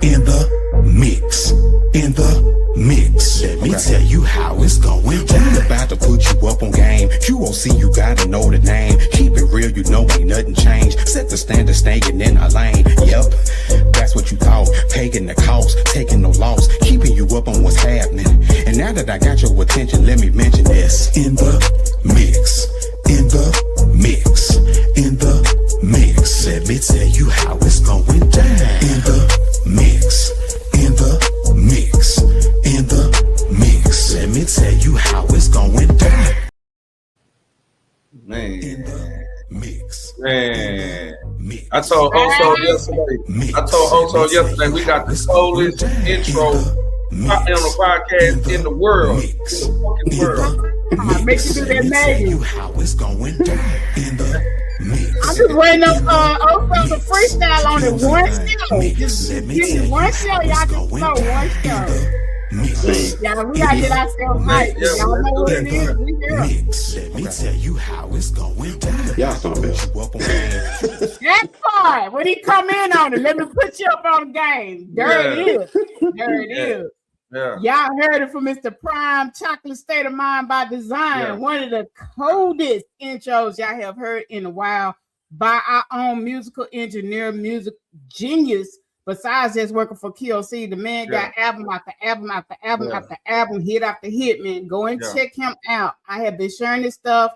In the mix. In the mix. Let me tell you how it's going down. I'm about to put you up on game. QOC, you gotta know the name. Keep it real, you know ain't nothing changed. Set the standard, staying in our lane. Yep, that's what you thought. Paying the cost, taking no loss. Keeping you up on what's happening. And now that I got your attention, let me mention this. In the mix. In the mix. In the mix. Let me tell you how it's going down. In the mix. In the mix. In the mix. Let me tell you how it's going down. Man. In the mix. Man. Mix. I told Oso yesterday we got the coldest intro on the podcast in the world. In the fucking world. Make you do that magic. How it's going down. In the mix. I'm just waiting up Oso to freestyle on it one show. Just give me one show. Y'all just know one show. Yeah, we gotta get ourselves right. Y'all know what it is. We here. Let me tell you how it's going down. Y'all stop it. That part, when he come in on it, let me put you up on the game. There it is. There it is. Yeah. Y'all heard it from Mr. Prime, Chocolate State of Mind by Design. Yeah. One of the coldest intros y'all have heard in a while by our own musical engineer, music genius. Besides just working for QOC, the man got album after album after album after album, hit after hit, man. Go and check him out. I have been sharing this stuff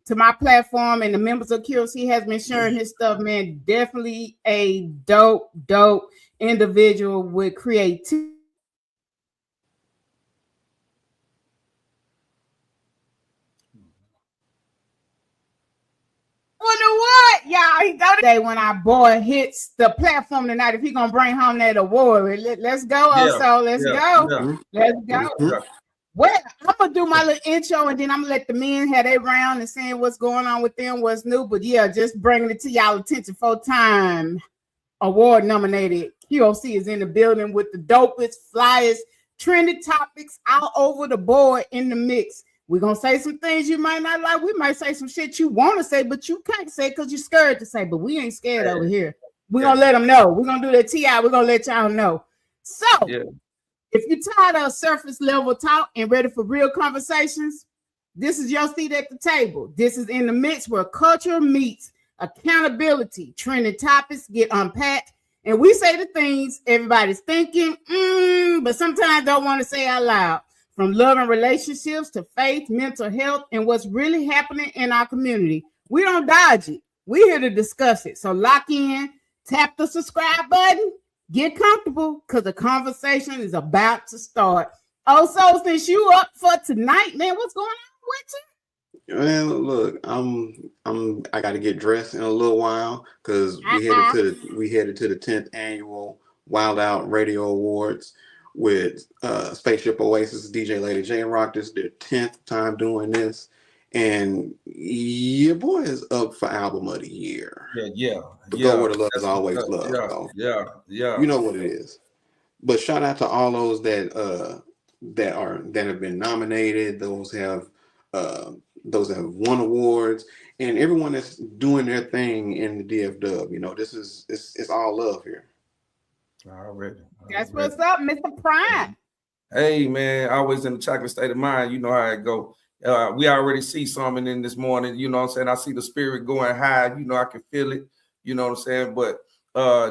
to my platform, and the members of QOC has been sharing his stuff, man. Definitely a dope individual with creativity. What? Y'all, he go today when our boy hits the platform tonight. If he gonna bring home that award, let's go, Oso. Let's go. Let's go. Well, I'm gonna do my little intro and then I'm gonna let the men have their round and saying what's going on with them, what's new. But yeah, just bringing it to y'all attention. 4-time award nominated QOC is in the building with the dopest, flyest, trendy topics all over the board in the mix. We're going to say some things you might not like. We might say some shit you want to say, but you can't say because you're scared to say. But we ain't scared over here. We're going to let them know. We're going to do that TI. We're going to let y'all know. So, if you're tired of surface level talk and ready for real conversations, this is your seat at the table. This is in the mix where culture meets accountability. Trending topics get unpacked. And we say the things everybody's thinking, but sometimes don't want to say out loud. From love and relationships to faith, mental health, and what's really happening in our community. We don't dodge it. We're here to discuss it. So lock in, tap the subscribe button, get comfortable, because the conversation is about to start. Also, since you up for tonight, man, what's going on with you? Man, look, I got to get dressed in a little while because we headed to the 10th annual Wild Out Radio Awards with Spaceship Oasis, DJ Lady J and Rock. This is their 10th time doing this, and your boy is up for album of the year. Go where the love is always love. You know what it is. But shout out to all those that have been nominated, those have won awards, and everyone that's doing their thing in the DFW. You know, it's all love here. Already. That's what's up, Mr. Prime. Hey, man, always in the chocolate state of mind. You know how it go. We already see something in this morning. You know what I'm saying? I see the spirit going high. You know, I can feel it. You know what I'm saying? But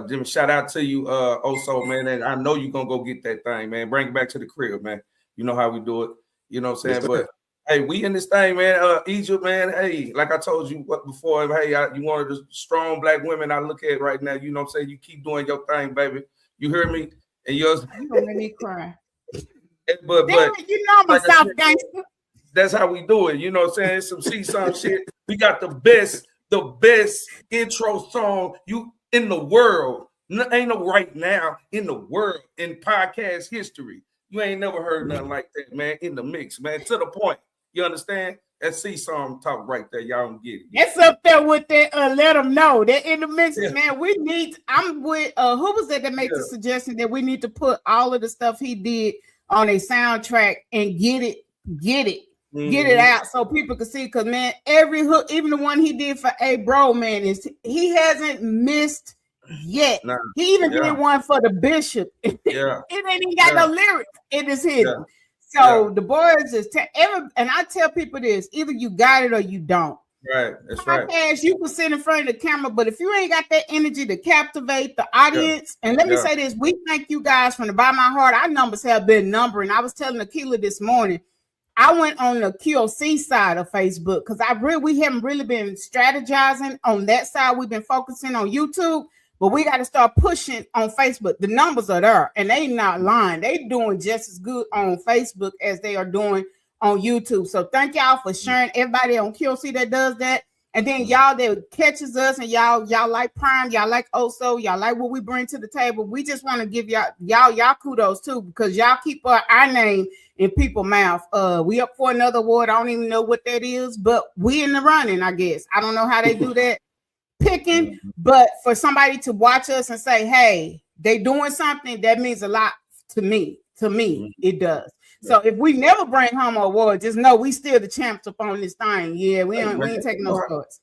Jimmy, shout out to you, Oso, man. And I know you're going to go get that thing, man. Bring it back to the crib, man. You know how we do it. You know what I'm saying? But hey, we in this thing, man. Egypt, man. Hey, like I told you before, hey, you one of the strong black women I look at right now. You know what I'm saying? You keep doing your thing, baby. You hear me? And yours. You gonna make me cry. But you know I'm a South gangster. That's how we do it. You know what I'm saying? Some shit. We got the best intro song in the world. Ain't no right now in the world in podcast history. You ain't never heard nothing like that, man. In the mix, man. To the point. You understand? That song talk right there. Y'all don't get it. It's up there with that. Let them know that in the mix, man. We need. I'm with. Who was that made the suggestion that we need to put all of the stuff he did on a soundtrack and get it out so people can see? Because man, every hook, even the one he did for A Bro, man, he hasn't missed yet. He even did one for the bishop. Yeah. It ain't even got no lyrics. It is hidden. So the boys is and I tell people this: either you got it or you don't. Right. That's right. You can sit in front of the camera, but if you ain't got that energy to captivate the audience, and let me say this: we thank you guys from the bottom of my heart. Our numbers have been numbering. I was telling Akila this morning. I went on the QOC side of Facebook because we haven't really been strategizing on that side. We've been focusing on YouTube, but we got to start pushing on Facebook. The numbers are there, and they not lying. They doing just as good on Facebook as they are doing on YouTube. So thank y'all for sharing. Everybody on QOC that does that, and then y'all that catches us, and y'all like Prime, y'all like Oso, y'all like what we bring to the table. We just want to give y'all kudos too, because y'all keep our name in people's mouth. We up for another award. I don't even know what that is, but we in the running, I guess. I don't know how they do that picking, but for somebody to watch us and say, hey, they doing something, that means a lot to me. To me, it does. So if we never bring home an award, just know we still the champs up on this thing. Yeah, we ain't taking no starts.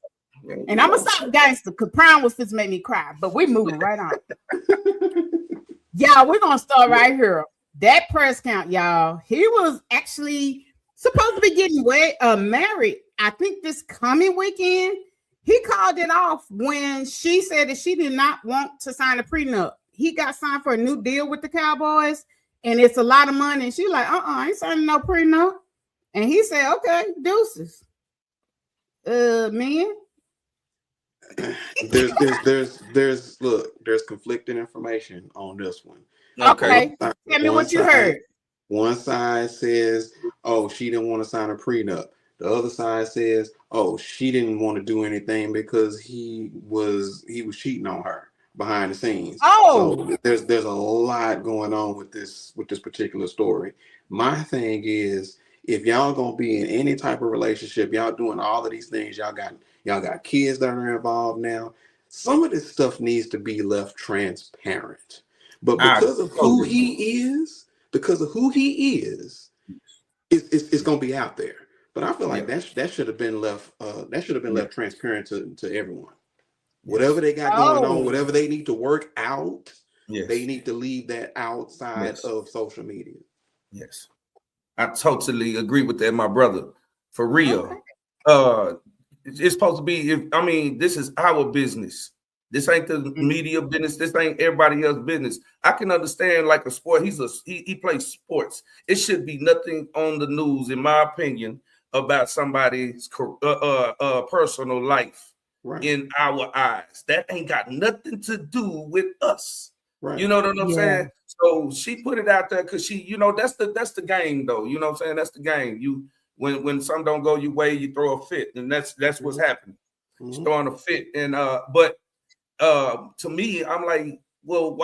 And I'm gonna stop gangster because Prime was supposed to make me cry, but we moving right on. Y'all, we're gonna start right here. That press count, y'all. He was actually supposed to be getting married. I think this coming weekend. He called it off when she said that she did not want to sign a prenup. He got signed for a new deal with the Cowboys, and it's a lot of money. And she like, I ain't signing no prenup. And he said, okay, deuces. Man. There's conflicting information on this one. Okay. Tell me what you heard. One side says, oh, she didn't want to sign a prenup. The other side says, oh, she didn't want to do anything because he was cheating on her behind the scenes. Oh, so there's a lot going on with this particular story. My thing is, if y'all gonna be in any type of relationship, y'all doing all of these things, y'all got kids that are involved now. Some of this stuff needs to be left transparent. But because of who he is, it's gonna be out there. But I feel like that should have been left. That should have been left transparent to everyone. Whatever they got going on, whatever they need to work out, they need to leave that outside of social media. Yes, I totally agree with that, my brother. For real, it's supposed to be. This is our business. This ain't the media business. This ain't everybody else's business. I can understand like a sport. He plays sports. It should be nothing on the news, in my opinion, about somebody's personal life in our eyes. That ain't got nothing to do with us. Right. You know what I'm saying? So she put it out there because she, that's the game though. You know what I'm saying? That's the game. You when something don't go your way, you throw a fit, and that's what's happening. She's throwing a fit, and but to me, I'm like, well,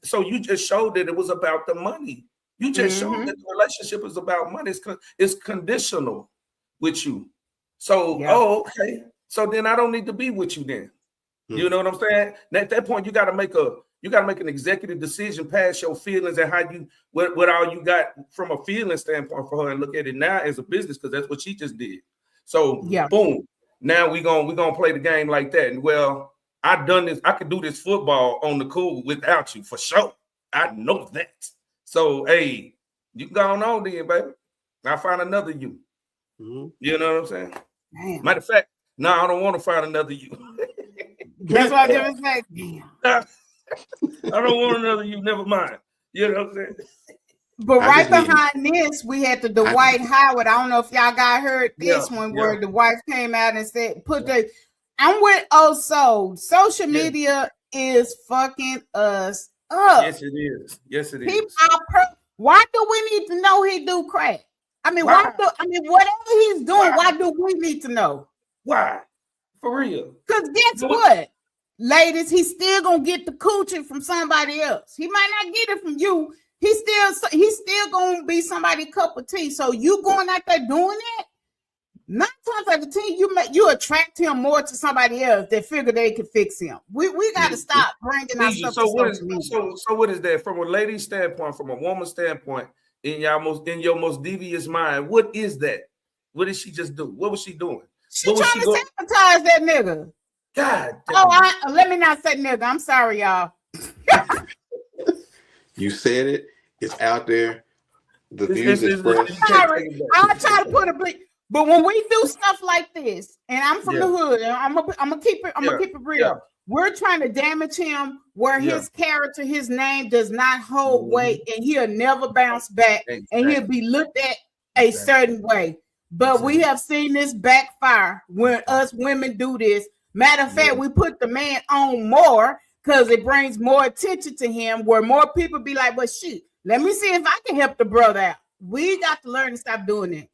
so you just showed that it was about the money. You just showed that the relationship is about money. It's conditional with you. So, okay. So then I don't need to be with you then. You know what I'm saying? And at that point, you got to make an executive decision past your feelings and how what all you got from a feeling standpoint for her, and look at it now as a business, because that's what she just did. So boom. Now we're gonna play the game like that. And well, I've done this. I could do this football on the cool without you for sure. I know that. So hey, you can go on then, baby. I'll find another you. You know what I'm saying? Damn. Matter of fact, no, I don't want to find another you. That's what I was saying. I don't want another you. Never mind. You know what I'm saying? But right behind this, we had the Dwight Howard. I don't know if y'all got heard this one where the wife came out and said, I'm with Oso. Social media is fucking us up. Yes, it is. Yes, it is. Why do we need to know he do crack? Whatever he's doing, why do we need to know? Why? For real. Because guess what? Ladies, he's still gonna get the coochie from somebody else. He might not get it from you. He's still gonna be somebody's cup of tea. So you going out there doing that? 9 times out of 10, you attract him more to somebody else that figure they can fix him. We got to stop bringing our stuff to social media. So what is that from a lady's standpoint, from a woman's standpoint, in your most devious mind? What is that? What did she just do? What was she doing? She trying to sabotage that nigga. God. Let me not say nigga. I'm sorry, y'all. You said it. It's out there. The views expressed. Sorry, I'll try to put a bit. But when we do stuff like this, and I'm from the hood, and I'm gonna keep it. I'm gonna keep it real. Yeah. We're trying to damage him where his character, his name does not hold weight, and he'll never bounce back, and he'll be looked at a certain way. But we have seen this backfire when us women do this. Matter of fact, we put the man on more because it brings more attention to him, where more people be like, well, shoot, let me see if I can help the brother out. We got to learn to stop doing it.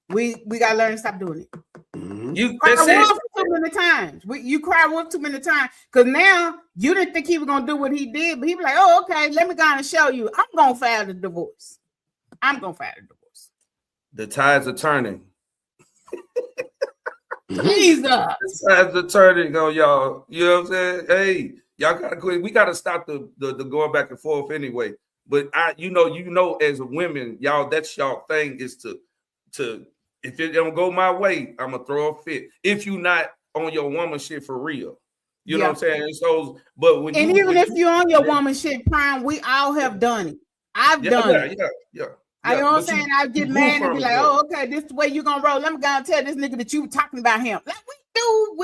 We got to learn to stop doing it. You cry wolf too many times. You cry wolf too many times because now you didn't think he was gonna do what he did, but he was like, "Oh, okay, let me go and show you. I'm gonna file the divorce. I'm gonna file the divorce." The tides are turning. Jesus, the tides are turning on y'all. You know what I'm saying? Hey, y'all gotta quit. We gotta stop the going back and forth anyway. But you know, as women, y'all, that's y'all thing is to. If it don't go my way, I'm gonna throw a fit. If you not on your woman shit for real, you know what I'm saying. So, but when even if you're on your woman shit, Prime, we all have done it. I've done it. Yeah. I know what I'm saying. I get mad and be like, "Oh, okay, this is the way you gonna roll." Let me go and tell this nigga that you were talking about him. Like we do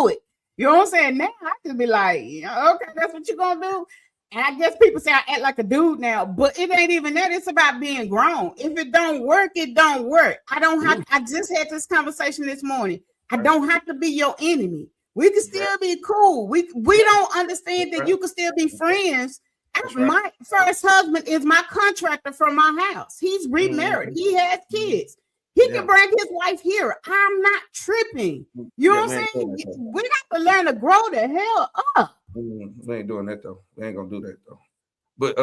it. You know what I'm saying? Now I can be like, "Okay, that's what you gonna do." And I guess people say I act like a dude now, but it ain't even that. It's about being grown. If it don't work, it don't work. I don't have. I just had this conversation this morning. I don't have to be your enemy. We can still be cool. We don't understand that you can still be friends. My first husband is my contractor for my house. He's remarried. He has kids. He can bring his wife here. I'm not tripping. You know what I'm saying? We got to learn to grow the hell up. We ain't doing that though. We ain't gonna do that though. But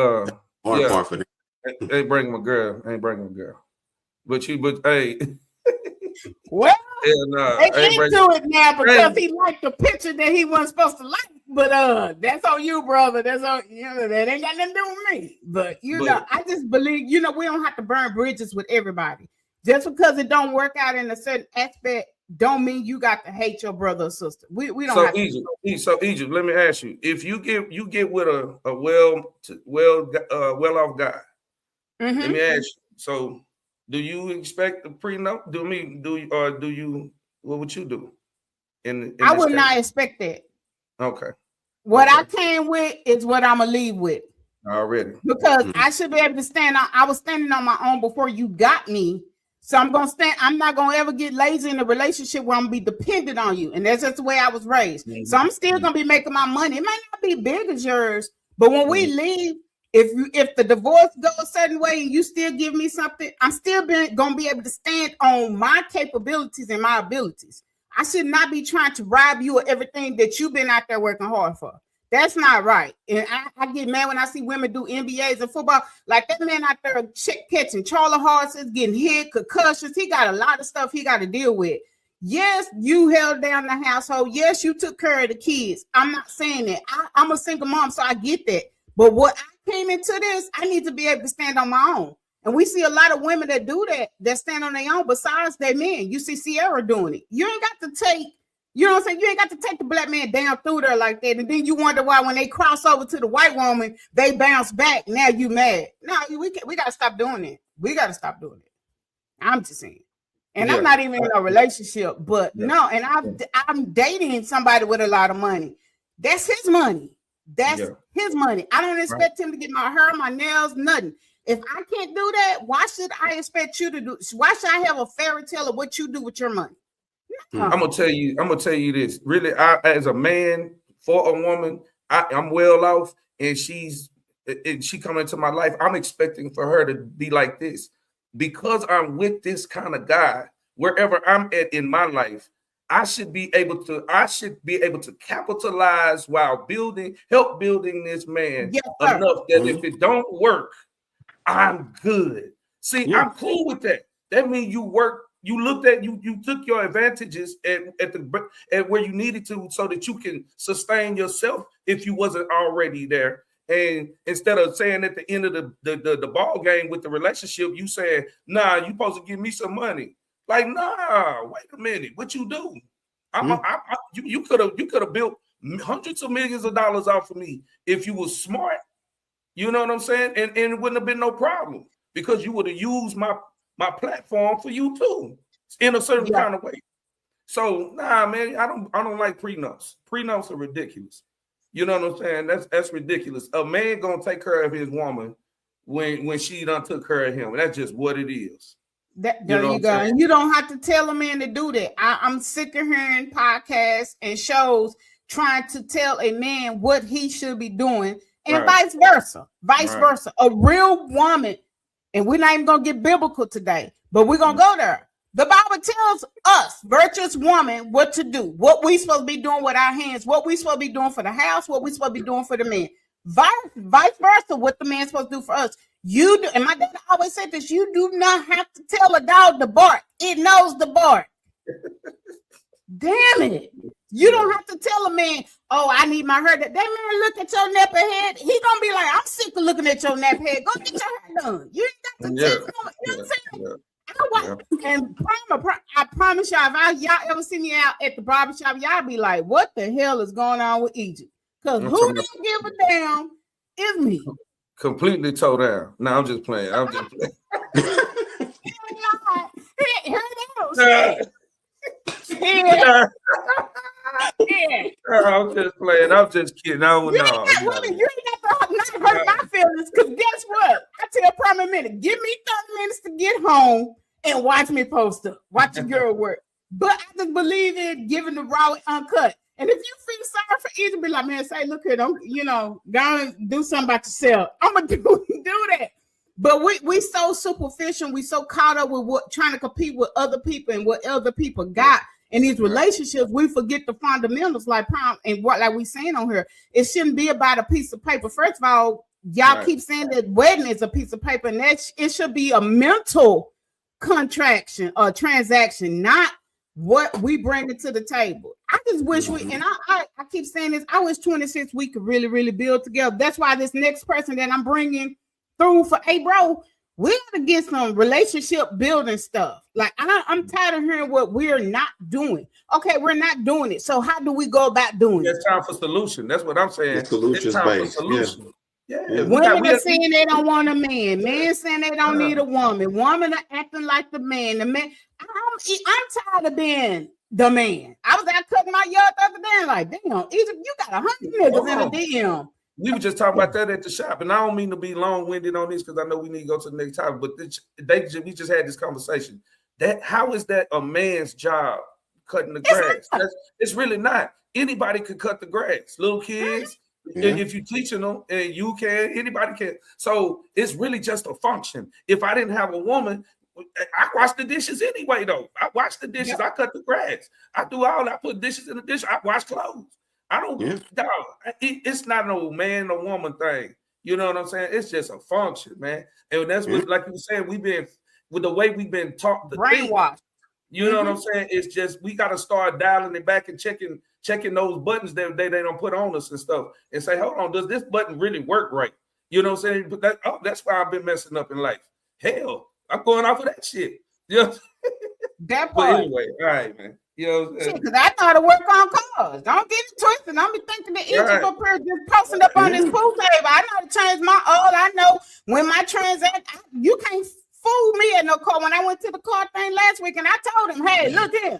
ain't bringing my girl. Ain't bringing my girl. But hey. Well, they into it now because he liked the picture that he wasn't supposed to like. But that's on you, brother. That's on that ain't got nothing to do with me. But I just believe we don't have to burn bridges with everybody. Just because it don't work out in a certain aspect, don't mean you got to hate your brother or sister. We don't. So Egypt, let me ask you: if you get with a well-off guy, let me ask you. So, do you expect a prenup? What would you do? I would not expect that. Okay. What I came with is what I'm gonna leave with. Already. Because I should be able to stand on. I was standing on my own before you got me. So I'm gonna stand. I'm not gonna ever get lazy in a relationship where I'm gonna be dependent on you, and that's just the way I was raised. So I'm still gonna be making my money. It might not be big as yours, but when we leave, if the divorce goes a certain way and you still give me something, I'm still gonna be able to stand on my capabilities and my abilities. I should not be trying to rob you of everything that you've been out there working hard for. That's not right. And I get mad when I see women do NBAs and football. Like that man out there catching Charlie horses, getting hit, concussions. He got a lot of stuff he got to deal with. Yes, you held down the household. Yes, you took care of the kids. I'm not saying that. I'm a single mom, so I get that. But what I came into this, I need to be able to stand on my own. And we see a lot of women that do that stand on their own besides their men. You see Sierra doing it. You ain't got to take. You know what I'm saying? You ain't got to take the black man down through there like that. And then you wonder why when they cross over to the white woman, they bounce back. Now you mad. No, we got to stop doing it. We got to stop doing it. I'm just saying. And I'm not even in a relationship. But no, and I'm dating somebody with a lot of money. That's his money. That's his money. I don't expect him to get my hair, my nails, nothing. If I can't do that, why should I expect you to do? Why should I have a fairy tale of what you do with your money? I'm gonna tell you this. Really, as a man for a woman, I'm well off, and she coming into my life. I'm expecting for her to be like this because I'm with this kind of guy. Wherever I'm at in my life, I should be able to capitalize while help building this man enough that if it don't work, I'm good. See, I'm cool with that. That means you work. You looked at you took your advantages at where you needed to so that you can sustain yourself if you wasn't already there. And instead of saying at the end of the ball game with the relationship, you saying, nah, you supposed to give me some money. Like, nah, wait a minute. What you do? You could have built hundreds of millions of dollars off of me if you were smart. You know what I'm saying? And it wouldn't have been no problem because you would have used my platform for you too in a certain kind of way. So nah, man, I don't like prenups. Prenups are ridiculous. You know what I'm saying? That's ridiculous. A man gonna take care of his woman when she done took care of him. That's just what it is. There you go. And you don't have to tell a man to do that. I'm sick of hearing podcasts and shows trying to tell a man what he should be doing, and vice versa. Versa. A real woman, and we're not even gonna get biblical today, but we're gonna go there. The Bible tells us, virtuous woman, what to do, what we supposed to be doing with our hands, what we supposed to be doing for the house, what we supposed to be doing for the man. Vice versa, what the man's supposed to do for us. You do, and my dad always said this, you do not have to tell a dog to bark. It knows the bark. Damn it. You don't have to tell a man, oh, I need my hair. That man look at your nappy head. He gonna be like, I'm sick of looking at your nappy head. Go get your hair done. You ain't got to tell him. You know what I'm saying? And I promise y'all, if y'all ever see me out at the barbershop, y'all be like, what the hell is going on with Egypt? Because who don't give a damn is me. Completely toe down. No, I'm just playing. I'm just playing. I'm just playing. I'm just kidding. You ain't got to not hurt my feelings, because guess what? I tell Prime Minute, give me 30 minutes to get home and watch me post up. Watch your girl work. But I just believe in giving the raw and uncut. And if you feel sorry for Egypt, be like, man, say, look here, don't, go and do something about yourself. I'm gonna do that. But we so superficial, we so caught up with trying to compete with other people and what other people got in these relationships, we forget the fundamentals, like we saying on here. It shouldn't be about a piece of paper. First of all, y'all keep saying that wedding is a piece of paper, and that it should be a mental contraction or transaction, not what we bring it to the table. I just wish I keep saying this, I wish 26 we could really, really build together. That's why this next person that I'm bringing through for, hey, bro, we got to get some relationship building stuff. Like, I'm tired of hearing what we're not doing. Okay, we're not doing it. So how do we go about doing it? It's time for solution. That's what I'm saying. It's time for solution. Yeah. Women are saying they don't want a man. Men saying they don't need a woman. Women are acting like the man. The man. I'm tired of being the man. I was out cutting my yard the other day, like, damn, Egypt, you got 100 niggas in a DM. We were just talking about that at the shop, and I don't mean to be long-winded on this because I know we need to go to the next topic, but we just had this conversation. How is that a man's job, cutting the grass? It's really not. Anybody could cut the grass. Little kids, if you're teaching them, and you can, anybody can. So it's really just a function. If I didn't have a woman, I wash the dishes anyway, though. I wash the dishes. I cut the grass. I do all that. I put dishes in the dish. I wash clothes. I don't, dog, it's not no man or woman thing. You know what I'm saying? It's just a function, man. And that's what, like you were saying, we've been, with the way we've been taught to brainwashed. You know what I'm saying? It's just, we got to start dialing it back and checking those buttons that they don't put on us and stuff, and say, hold on, does this button really work right? You know what I'm saying? But that's why I've been messing up in life. Hell, I'm going off of that shit. You know? That part. But anyway, all right, man. You know, because I thought it worked on cars. Don't get it twisted. Don't be thinking that Egypt up here just posting up on this pool table. I know to change my oil. I know when my you can't fool me at no car. When I went to the car thing last week, and I told him, hey, look here,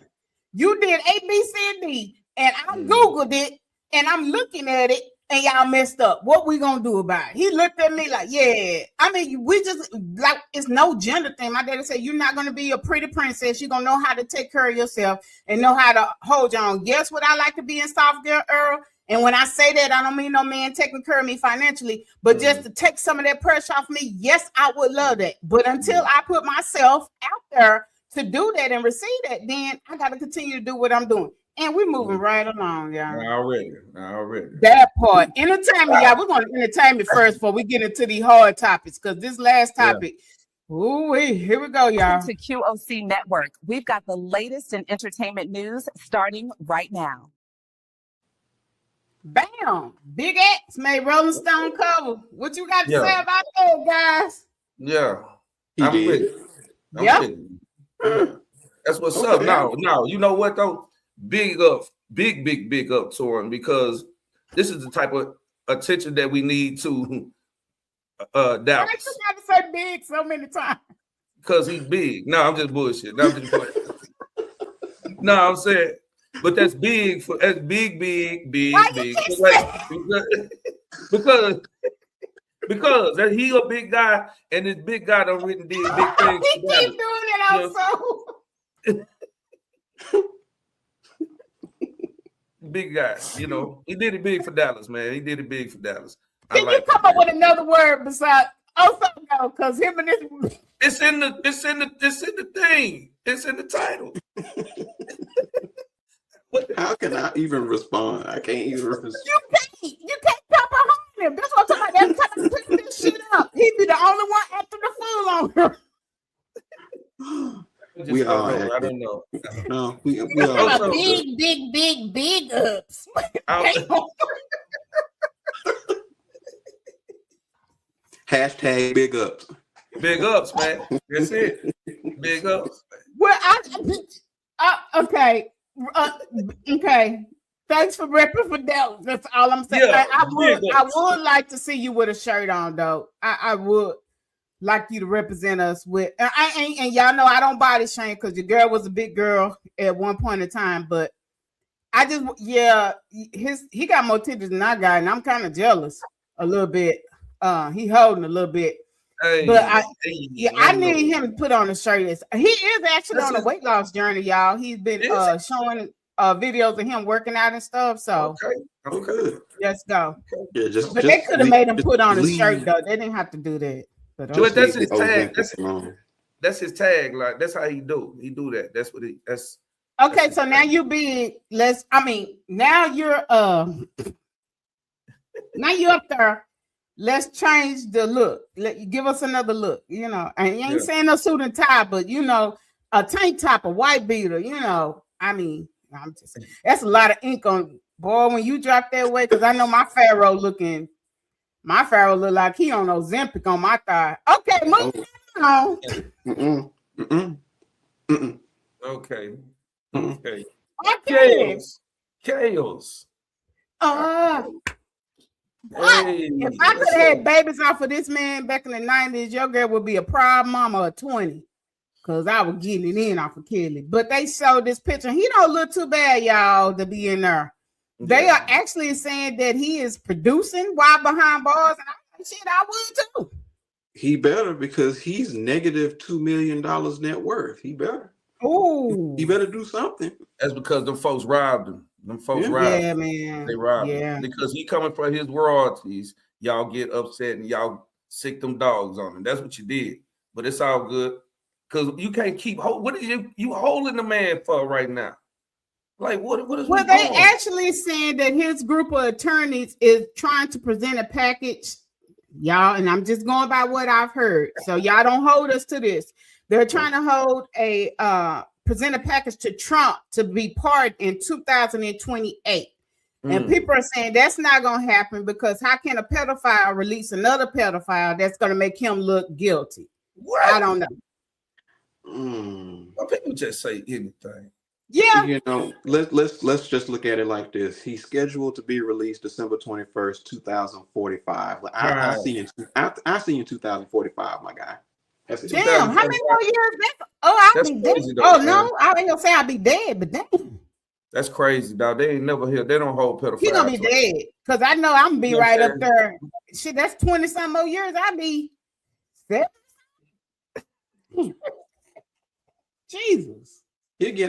you did A, B, C, and D, and I Googled it, and I'm looking at it, and y'all messed up. What we gonna do about it? He looked at me like, yeah. I mean, we just, like, it's no gender thing. My daddy said, you're not gonna be a pretty princess. You're gonna know how to take care of yourself and know how to hold your own. Yes, would I like to be in soft girl era? And when I say that, I don't mean no man taking care of me financially, but just to take some of that pressure off me. Yes, I would love that. But until I put myself out there to do that and receive that, then I got to continue to do what I'm doing. And we're moving right along, y'all. Already. That part. Entertainment, y'all. We're going to entertain me first before we get into these hard topics, because this last topic, here we go, y'all. To QOC Network. We've got the latest in entertainment news starting right now. Bam! Big X made Rolling Stone cover. What you got to say about that, guys? Yeah. I'm with it. Yeah. That's what's up. Now, you know what though? Big up to him, because this is the type of attention that we need to Dallas. Why you gotta say big so many times? Because he's big. No, I'm just bullshit. No, I'm just playing. No, I'm saying, but that's big for that's big. Because that he a big guy, and this big guy done written did big things. He keep doing it also. Big guy, you know, he did it big for Dallas, man. He did it big for Dallas. Can you come up with another word besides also no? Because him and this. It's in the thing. It's in the title. How can I even respond? I can't even respond. You can't stop behind him. That's what I'm talking about. Every time I pick this shit up, he be the only one acting the fool on her. We are. I don't know. No, we are. Big ups. Hashtag big ups. Big ups, man. That's it. Big ups. Well, okay. Okay. Thanks for repping for Dallas. That's all I'm saying. Yeah, I would like to see you with a shirt on, though. I would like you to represent us with. And y'all know I don't body shame because your girl was a big girl at one point in time, but he got more titties than I got, and I'm kind of jealous a little bit. He holding a little bit. But I need him to put on a shirt. He is actually on a weight loss journey, y'all. He's been showing videos of him working out and stuff. So okay. Let's go. Yeah, but they could have made him put on a shirt though. They didn't have to do that. But that's his tag. That's his tag. Like that's how he do. He do that. That's what he. That's okay. So now you being now you're now you're up there. Let's change the look. Give us another look, you know. And you ain't saying no suit and tie, but you know, a tank top, a white beater, you know. I'm just saying that's a lot of ink on boy when you drop that weight, because I know my Pharaoh look like he on Ozempic on my thigh. Okay, moving on. Okay. Chaos. If I could have had babies off of this man back in the 90s, your girl would be a proud mama of 20. Because I was getting it in off of Kelly. But they showed this picture. He don't look too bad, y'all, to be in there. Yeah. They are actually saying that he is producing while behind bars. And I'm like, shit, I would too. He better, because he's negative $2 million net worth. He better. Oh, he better do something. That's because them folks robbed him. Robbed him. Man. They robbed him. Because he coming for his royalties. Y'all get upset and y'all sick them dogs on him. That's what you did. But it's all good. Because you can't keep what are you holding the man for right now? Like what is well, they actually saying that his group of attorneys is trying to present a package, y'all, and I'm just going by what I've heard. So y'all don't hold us to this. They're trying to present a package to Trump to be pardoned in 2028. And people are saying that's not going to happen, because how can a pedophile release another pedophile that's going to make him look guilty? What? I don't know. Well, people just say anything. Yeah. You know, let's just look at it like this. He's scheduled to be released December 21st, 2045. I see in 2045, my guy. Damn, how many more years back? I'll be dead. No, I ain't gonna say I'll be dead, but damn. That's crazy, dog. They ain't never here. They don't hold pedophiles. He gonna be dead. Because I know I'm gonna be right up there. Shit, that's 20-some more years. I'll be 7. Jesus. He'll be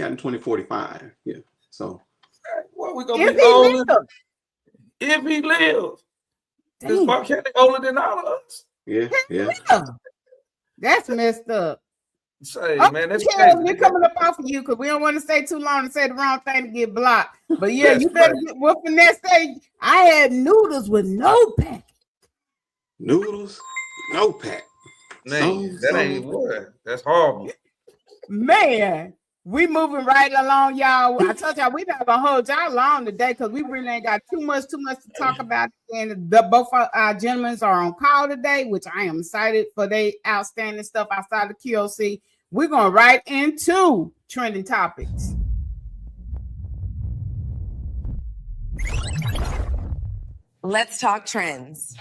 out in 2045. Yeah. So what we gonna be older? If he lives. Because why can't they older than all of us? Yeah. That's messed up. Say, man, that's crazy. We're coming up off of you because we don't want to stay too long and say the wrong thing to get blocked. But yeah, you better get whooping that stage. I had noodles with no pack. Noodles, no pack. Man, that ain't what. That's horrible. Man, we moving right along, y'all. I told y'all we not gonna hold y'all long today because we really ain't got too much to talk about. And both our gentlemen are on call today, which I am excited for. They outstanding stuff outside the QOC. we're going right into trending topics. Let's talk trends.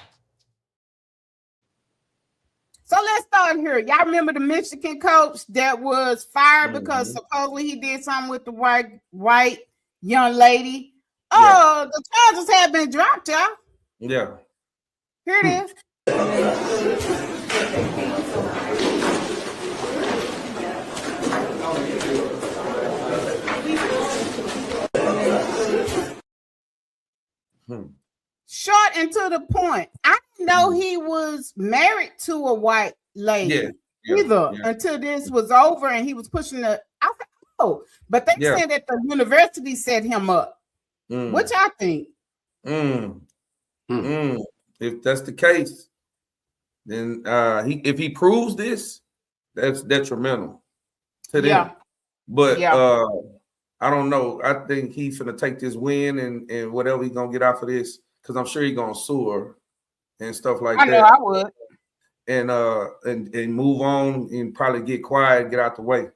So let's start here. Y'all remember the Michigan coach that was fired because supposedly he did something with the white young lady? Oh, the charges have been dropped, y'all. Yeah. Here it is. Short and to the point. I didn't know he was married to a white lady either until this was over and he was pushing the. I said, oh, but they said that the university set him up. What y'all think? If that's the case, then if he proves this, that's detrimental to them. Yeah. But I don't know. I think he's gonna take this win and whatever he's gonna get out for this, because I'm sure he's gonna sue her and stuff like that. I know I would. And move on and probably get quiet, get out the way.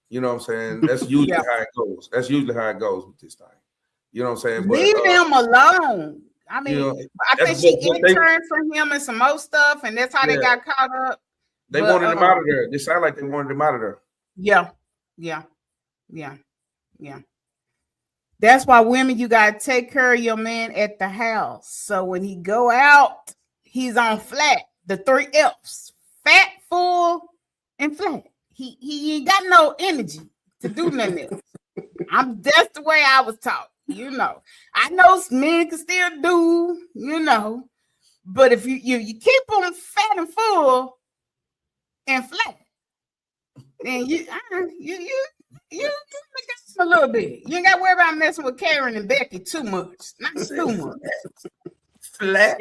You know what I'm saying? That's usually how it goes. That's usually how it goes with this thing. You know what I'm saying? But, leave him alone. I mean, I think she interned for him and some more stuff, and that's how they got caught up. They wanted him out of there. They sound like they wanted him out of there. Yeah. That's why women, you gotta take care of your man at the house. So when he go out, he's on flat. The 3 F's: fat, full, and flat. He ain't got no energy to do nothing else. That's the way I was taught. You know, I know men can still do, you know, but if you keep them fat and full and flat, then you a little bit. You ain't got to worry about messing with Karen and Becky too much. Not too much. Flat.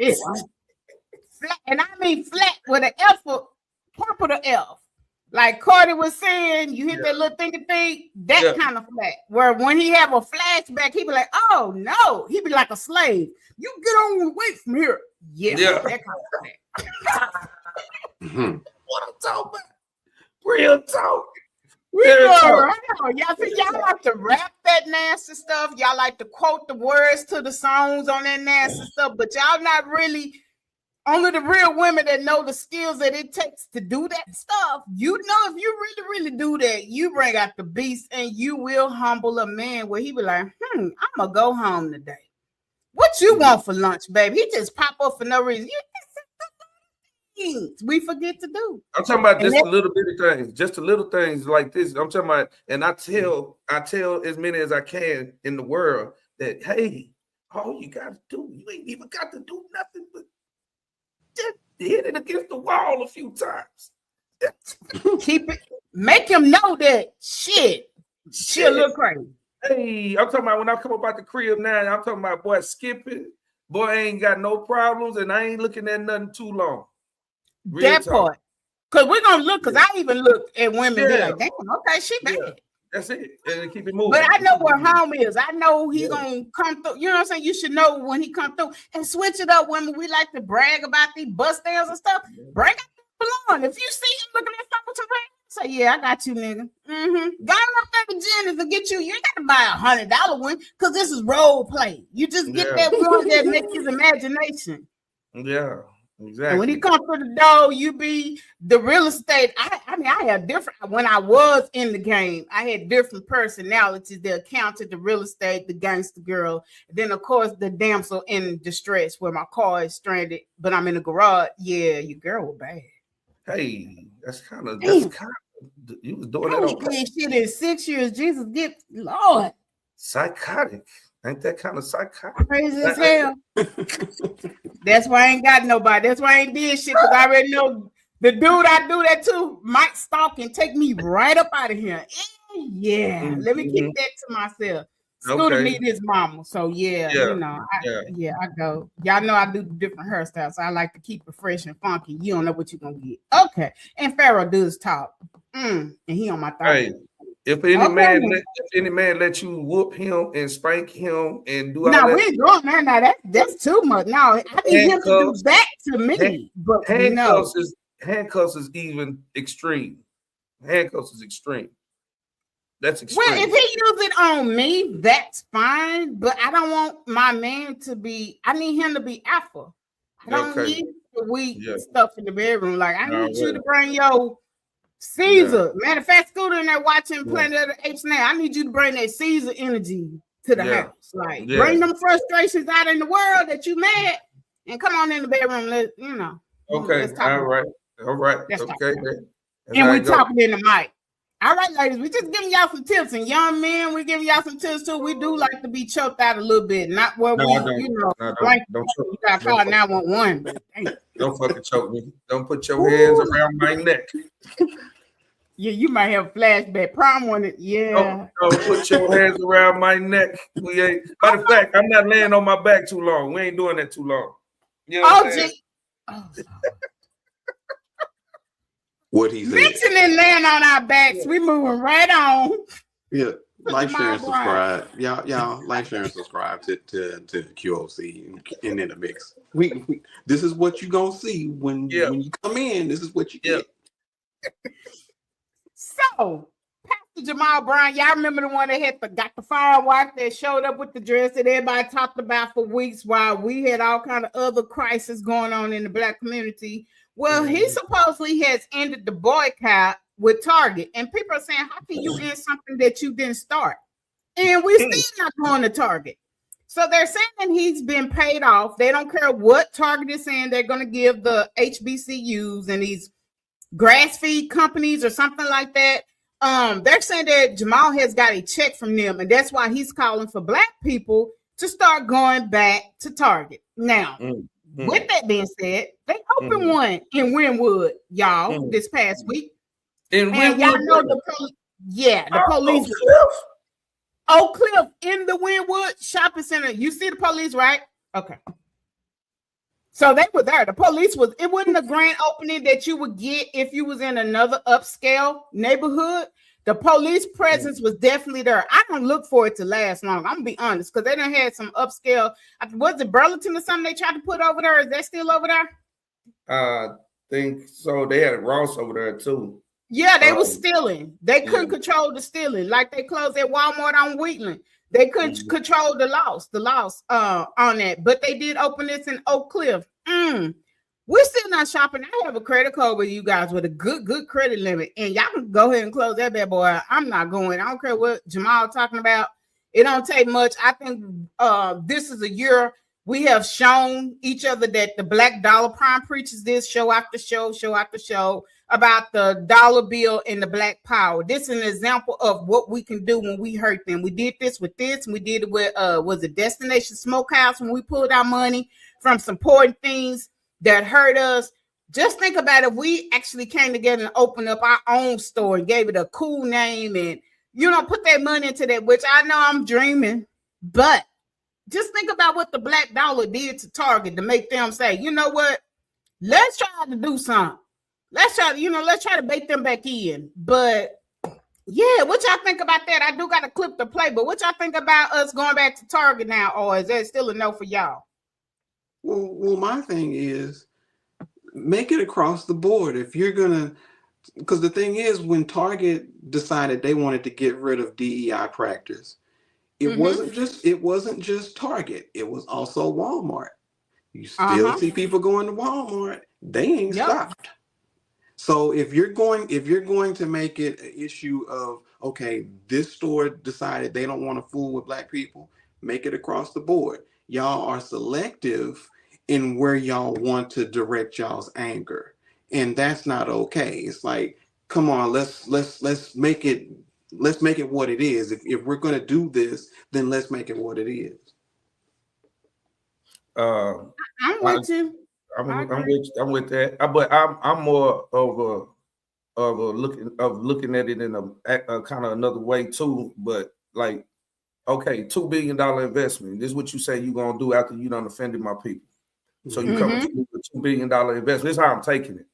Flat, and I mean flat with an F, capital F. Like Cardi was saying, you hit that little thingy thing, that kind of flat. Where when he have a flashback, he be like, oh no, he be like a slave. You get on away from here. Yeah. That kind of flat. What I'm talking about? Real talk. Y'all like to rap that nasty stuff. Y'all like to quote the words to the songs on that nasty stuff, but y'all not really. Only the real women that know the skills that it takes to do that stuff. You know, if you really, really do that, you bring out the beast and you will humble a man where he be like, I'm going to go home today. What you want for lunch, baby? He just pop up for no reason. We forget to do. I'm talking about just a little bitty things, just the little things like this. I'm talking about, and I tell as many as I can in the world that, hey, all you got to do, you ain't even got to do nothing but just hit it against the wall a few times. Keep it, make him know that shit look crazy. Hey, I'm talking about when I come up out the crib now, I'm talking about boy skipping, boy ain't got no problems, and I ain't looking at nothing too long. Real that talk. Part. Because we're gonna look, because I even look at women be like, damn, okay, she bad. Yeah. That's it. And keep it moving. But I know where home is. I know he's gonna come through. You know what I'm saying? You should know when he come through and switch it up. Women, we like to brag about these bust downs and stuff. Bring up the balloon. If you see him looking at something to bring, say, yeah, I got you, nigga. Go up there to Jenny's and get you. You ain't got to buy $100 one because this is role play. You just get that one that makes his imagination. Yeah. Exactly. And when he comes through the door, you be the real estate. I mean, I had different, when I was in the game, I had different personalities. The accountant, the real estate, the gangster girl. Then, of course, the damsel in distress where my car is stranded, but I'm in the garage. Yeah, your girl was bad. Hey, that's kind of, you was doing that on shit in 6 years. Jesus, get Lord. Psychotic. Ain't that kind of psychotic? Crazy as hell. That's why I ain't got nobody. That's why I ain't did shit, because I already know the dude I do that to might stalk and take me right up out of here. Yeah, let me keep that to myself. Scooter need his mama. So you know, I go. Y'all know I do different hairstyles, so I like to keep it fresh and funky. You don't know what you're gonna get. Okay. And Pharaoh does talk. And he on my thigh. Hey. If any man let you whoop him and spank him and do all that, we ain't doing that. Now that's too much. No, I need him to do that to me. But handcuffs is even extreme. Handcuffs is extreme. That's extreme. Well, if he use it on me, that's fine. But I don't want my man to be. I need him to be alpha. I don't need the weak stuff in the bedroom. Like I need you to bring your Caesar. Matter of fact, Scooter in there watching Planet of the Apes now. I need you to bring that Caesar energy to the house. Like bring them frustrations out in the world that you mad, and come on in the bedroom. Okay. All right. Okay. And we talking in the mic. All right, ladies, we just giving y'all some tips, and young men, we giving y'all some tips too. We do like to be choked out a little bit, not where don't you got called 911. But don't fucking choke me. Don't put your hands around my neck. Yeah, you might have a flashback. Prom one, Don't put your hands around my neck. We ain't. Matter of fact, I'm not laying on my back too long. We ain't doing that too long. You know what I'm saying? What he said. Mixing and laying on our backs. We moving right on. Yeah. Like, share, and subscribe. Y'all like, share, and subscribe to QOC and in the mix. We this is what you gonna see when you come in. This is what you get. So, Pastor Jamal Brown, y'all remember the one that got the fire wife that showed up with the dress that everybody talked about for weeks while we had all kind of other crises going on in the Black community. Well, he supposedly has ended the boycott with Target, and people are saying, how can you end something that you didn't start? And we're still not going to Target. So they're saying he's been paid off. They don't care what Target is saying. They're going to give the HBCUs and these grass feed companies or something like that. They're saying that Jamal has got a check from them, and that's why he's calling for Black people to start going back to Target. Now, with that being said, they opened one in Wynwood, y'all, this past week. And y'all know the police. Oak Cliff in the Wynwood shopping center. You see the police, right? Okay. So they were there. The police it wasn't a grand opening that you would get if you was in another upscale neighborhood. The police presence was definitely there. I don't look for it to last long. I'm gonna be honest, because they done had some upscale. Was it Burlington or something they tried to put over there? Is that still over there? I think so. They had Ross over there too. Yeah, they were stealing. They couldn't control the stealing. Like they closed at Walmart on Wheatland. They couldn't control the loss on that. But they did open this in Oak Cliff. We're still not shopping. I have a credit card with you guys with a good credit limit. And y'all can go ahead and close that bad boy. I'm not going. I don't care what Jamal talking about. It don't take much. I think this is a year we have shown each other that the Black Dollar Prime preaches this show after show after show about the dollar bill and the Black power. This is an example of what we can do when we hurt them. We did this with this, and we did it with was it Destination Smokehouse when we pulled our money from supporting things that hurt us. Just think about if we actually came together and opened up our own store and gave it a cool name and put that money into that, which I know I'm dreaming, but just think about what the Black Dollar did to Target to make them say, you know what, let's try to do something. Let's try to bake them back in. But yeah, what y'all think about that? I do got a clip to play, but what y'all think about us going back to Target now, or is that still a no for y'all? Well, my thing is make it across the board. If you're gonna, because the thing is, when Target decided they wanted to get rid of DEI practice, it wasn't just Target. It was also Walmart. You still see people going to Walmart. They ain't stopped. So if you're going to make it an issue of, okay, this store decided they don't want to fool with Black people, make it across the board. Y'all are selective in where y'all want to direct y'all's anger, and that's not okay. It's like, come on, let's make it what it is. If we're going to do this, then let's make it what it is. I'm with you. I'm with that. But I'm more of looking at it in a kind of another way too. But like, okay, $2 billion investment. This is what you say you're gonna do after you done offended my people. So you come to me with $2 billion investment. This is how I'm taking it.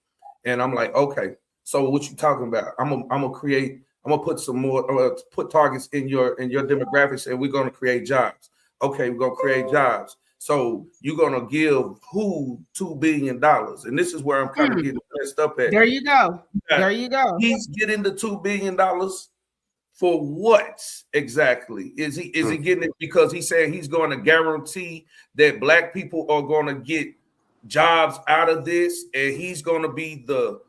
And I'm like, okay, so what you talking about? I'm gonna put some more put targets in your demographics, and we're gonna create jobs. Okay, we're gonna create jobs. So you're gonna give who $2 billion, and this is where I'm kind of getting messed up at. There you go. There you go. He's getting the $2 billion for what exactly? Is he getting it because he's saying he's going to guarantee that Black people are going to get jobs out of this, and he's going to be the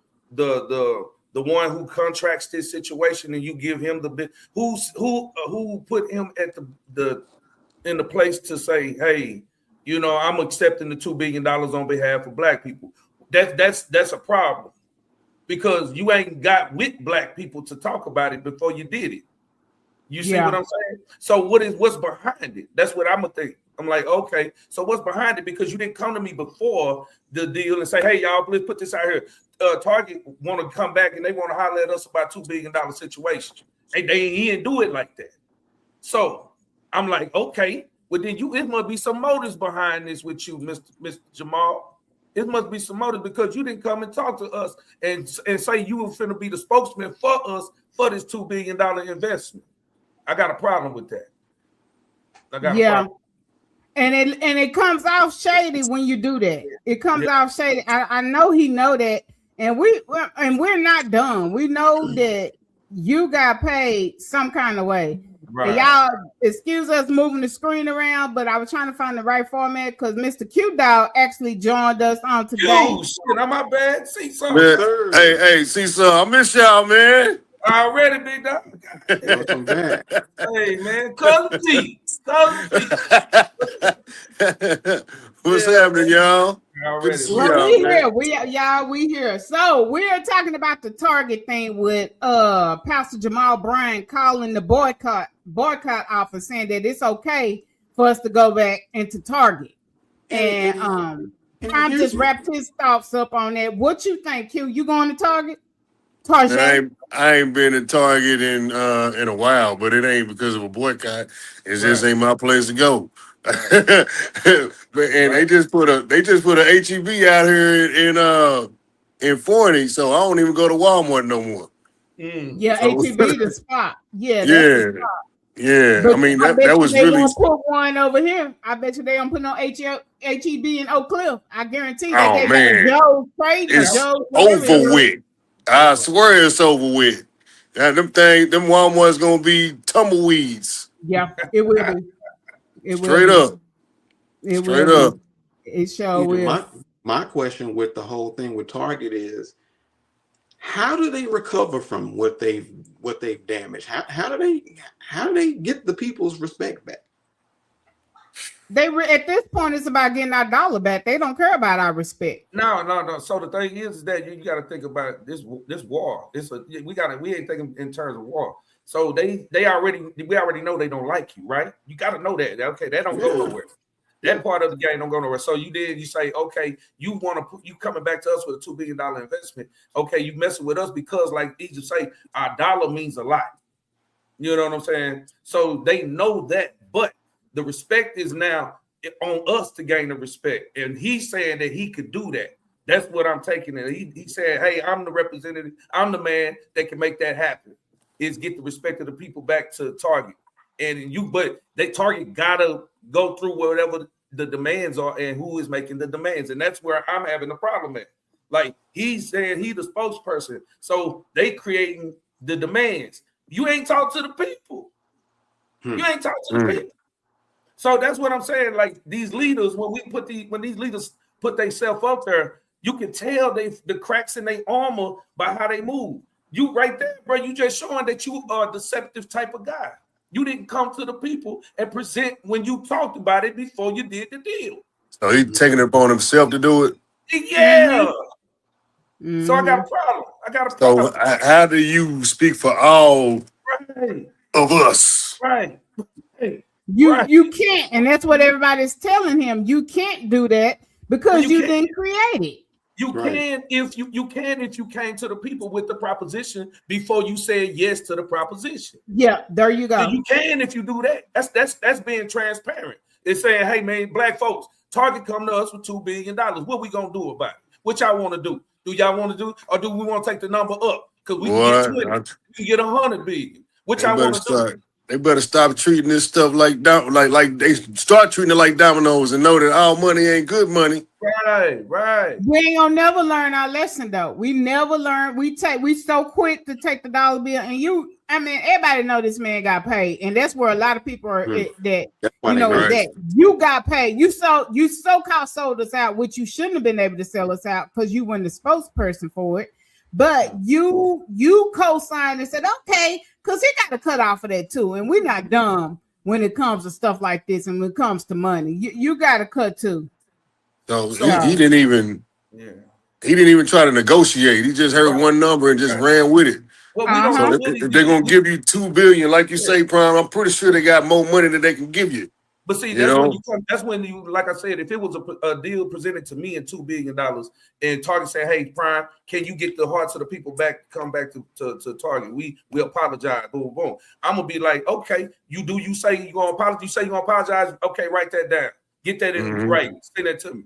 one who contracts this situation, and you give him the who put him at the in the place to say, hey, you know, I'm accepting the $2 billion on behalf of Black people. That's a problem, because you ain't got with Black people to talk about it before you did it. You see what I'm saying? So what's behind it? That's what I'm gonna think. I'm like, okay, so what's behind it? Because you didn't come to me before the deal and say, hey, y'all, please put this out here. Target want to come back and they want to holler at us about $2 billion situation. He didn't do it like that. So I'm like, okay, well then it must be some motives behind this with you, Mr. Jamal. It must be some motives, because you didn't come and talk to us and say you were finna be the spokesman for us for this $2 billion investment. I got a problem with that. I got a problem. And it comes off shady when you do that. It comes off shady. I know he know that, and we're not dumb. We know that you got paid some kind of way. Right. And y'all excuse us moving the screen around, but I was trying to find the right format because Mr. Q Dog actually joined us on today. Oh shit, am I bad? See something. Hey, see something. I miss y'all, man. Already, big dog. Welcome back. Hey man, cousin T. What's happening, y'all? Already. We here. So we're talking about the Target thing with Pastor Jamal Bryant calling the boycott off and saying that it's okay for us to go back into Target. And Tom just wrapped his thoughts up on that. What you think, Q? You going to Target? I ain't been to Target in a while, but it ain't because of a boycott. It just ain't my place to go. They just put a HEB out here in 40, so I don't even go to Walmart no more. Yeah, so, HEB the spot. Yeah, the spot. Yeah. But I mean that was really. They put one over here. I bet you they don't put no HEB in Oak Cliff. I guarantee. Oh man, it's over with. I swear it's over with. Them Walmart's gonna be tumbleweeds. Yeah, it will be. Straight up. It sure will. My question with the whole thing with Target is, how do they recover from what they've damaged? How do they get the people's respect back? At this point, it's about getting our dollar back. They don't care about our respect. No. So the thing is that you got to think about this war. We ain't thinking in terms of war. So we already know they don't like you, right? You got to know that. Okay, they don't go nowhere. That part of the game don't go nowhere. So you say, okay, you coming back to us with a $2 billion investment. Okay, you messing with us because, like Egypt say, our dollar means a lot. You know what I'm saying? So they know that, but the respect is now on us to gain the respect. And he's saying that he could do that. That's what I'm taking it. He said, hey, I'm the representative. I'm the man that can make that happen, is get the respect of the people back to Target. But Target gotta go through whatever the demands are and who is making the demands. And that's where I'm having the problem at. Like, he's saying he's the spokesperson. So they creating the demands. You ain't talk to the people. You ain't talk to the people. So that's what I'm saying. Like, these leaders, when these leaders put themselves up there, you can tell the cracks in their armor by how they move. You right there, bro. You just showing that you are a deceptive type of guy. You didn't come to the people and present when you talked about it before you did the deal. So he taking it upon himself to do it? Yeah. Mm-hmm. So I got a problem. So how do you speak for all of us? Right. You can't, and that's what everybody's telling him. You can't do that because you didn't create it. You can if you came to the people with the proposition before you said yes to the proposition. Yeah, there you go. And you can if you do that. That's being transparent. It's saying, hey man, Black folks, Target come to us with $2 billion. What we gonna do about it? What y'all want to do? Do y'all want to do, or do we want to take the number up? Because we can get 20, we can get 100 billion. What y'all want to do? They better stop treating this stuff like they start treating it like dominoes and know that all money ain't good money. Right. We ain't gonna never learn our lesson though. We never learn. We so quick to take the dollar bill, and everybody know this man got paid, and that's where a lot of people are that you got paid. You so-called sold us out, which you shouldn't have been able to sell us out because you weren't the spokesperson for it. But you co-signed and said, okay, because he got to cut off of that too. And we're not dumb when it comes to stuff like this, and when it comes to money. You got to cut too. So he didn't even try to negotiate. He just heard one number and just ran with it. Well, we don't so if they're gonna give you $2 billion, like you say, Prime, I'm pretty sure they got more money than they can give you. But see, that's when you, like I said, if it was a deal presented to me in $2 billion and Target said, hey, Prime, can you get the hearts of the people come back to Target? We apologize. Boom, boom. I'm going to be like, okay, you say you're going to apologize. You say you're going to apologize. Okay, write that down. Get that in right. Say that to me.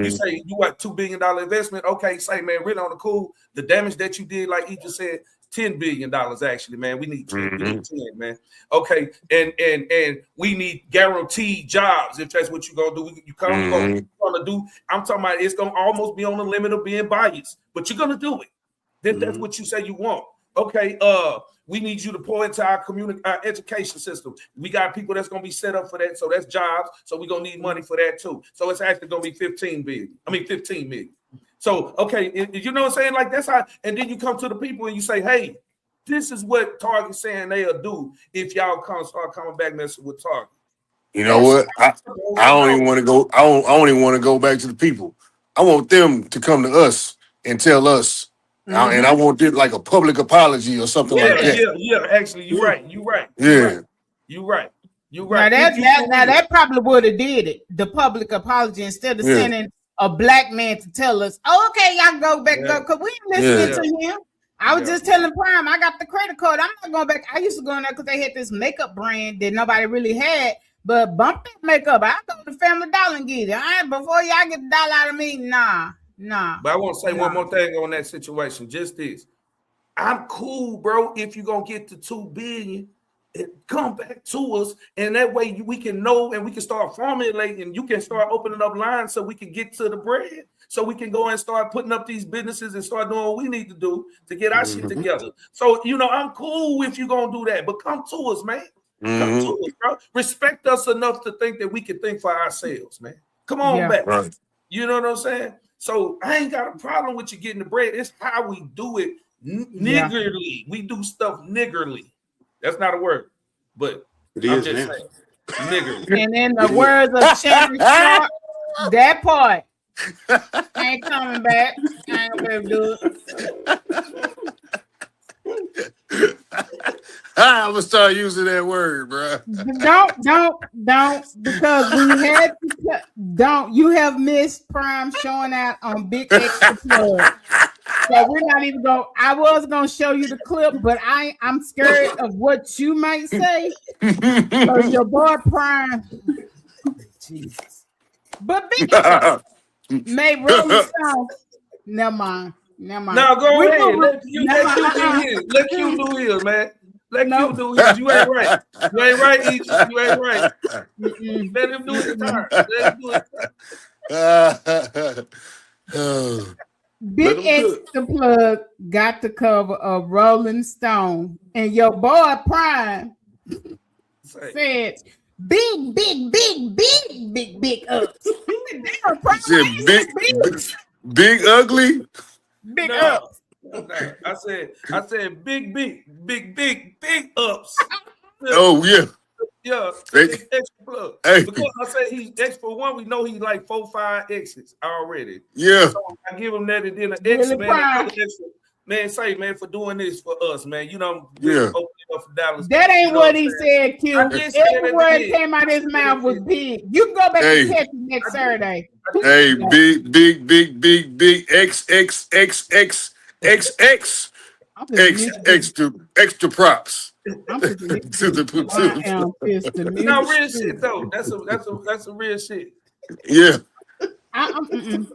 You say you got $2 billion investment. Okay, say, man, really on the cool. The damage that you did, like he just said, $10 billion actually, man. We need 10, man. Okay, and we need guaranteed jobs if that's what you're gonna do. You gonna do. I'm talking about it's gonna almost be on the limit of being biased, but you're gonna do it. Then that's what you say you want. Okay, we need you to pour into our community, our education system. We got people that's gonna be set up for that, so that's jobs. So we're gonna need money for that too. So it's actually gonna be 15 million. So, okay, you know what I'm saying? Like, that's how, and then you come to the people and you say, hey, this is what Target's saying they'll do if y'all start coming back messing with Target. You know what? I don't even want to go. I don't even want to go back to the people. I want them to come to us and tell us. And I want it like a public apology or something like that. Yeah. Actually, you're right. Yeah. You're right. Now that probably would have did it. The public apology instead of sending a black man to tell us, okay, y'all go back, because we ain't listening to him. I was just telling Prime, I got the credit card. I'm not going back. I used to go in there because they had this makeup brand that nobody really had, but bump that makeup. I go to Family Dollar and get it. Before y'all get the dollar out of me, nah. But I want to say one more thing on that situation. Just this. I'm cool, bro, if you're going to get to $2 billion. Come back to us, and that way we can know and we can start formulating. You can start opening up lines so we can get to the bread, so we can go and start putting up these businesses and start doing what we need to do to get our shit together. So, I'm cool if you're gonna do that, but come to us, man. Come to us, bro. Respect us enough to think that we can think for ourselves, man. Come on back. Right. You know what I'm saying? So I ain't got a problem with you getting the bread. It's how we do it niggerly. We do stuff niggerly. That's not a word, but I'm just saying, nigger. And in the words of Shannon Sharp, that part ain't coming back. I ain't gonna be able to do it. I'm gonna start using that word, bro. Don't, because we had to. Don't. You have missed Prime showing out on Big Extra Plug. So we're not even going. I was going to show you the clip, but I'm scared of what you might say. So your boy Prime, Jesus. But Big made Rolling Stone. Never mind. Now go ahead. Let you do his, man. Let you do his. You ain't right. You ain't right, Each. You ain't right. Let him do his turn. Big Extra Plug got the cover of Rolling Stone, and your boy Prime said, "Big ups." Big ugly. Big ups. I said, big ups. Oh yeah. Yeah, extra plug. Hey. Because I say he's X for one, we know he's like 4-5 exits already. Yeah. So I give him that and then an X, man, say, man, for doing this for us, man. Opening up for Dallas. That ain't what he said, Q. Every word came out of his mouth was big. You can go back and catch it next Saturday. Hey, big X extra props. No, real shit though. That's a real shit. Yeah. I mean,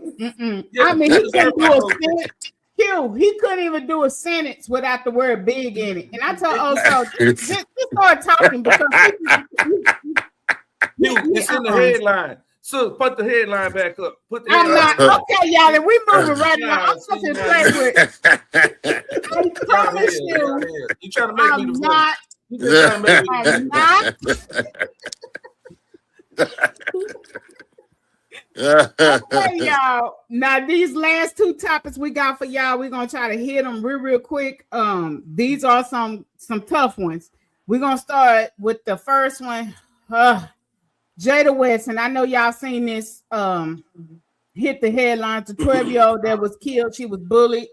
he couldn't do a sentence. He couldn't even do a sentence without the word big in it. And I told also, this start talking because it's in the headline. So put the headline back up. Put the I'm headline not okay, y'all. And we moving right now. I'm see, going to play with. I promise you. You trying to make me the not. You trying to make me I'm not. Okay, y'all. Now these last two topics we got for y'all, we're gonna try to hit them real quick. These are some tough ones. We're gonna start with the first one. Jada West, and I know y'all seen this hit the headlines. The 12-year-old that was killed, she was bullied.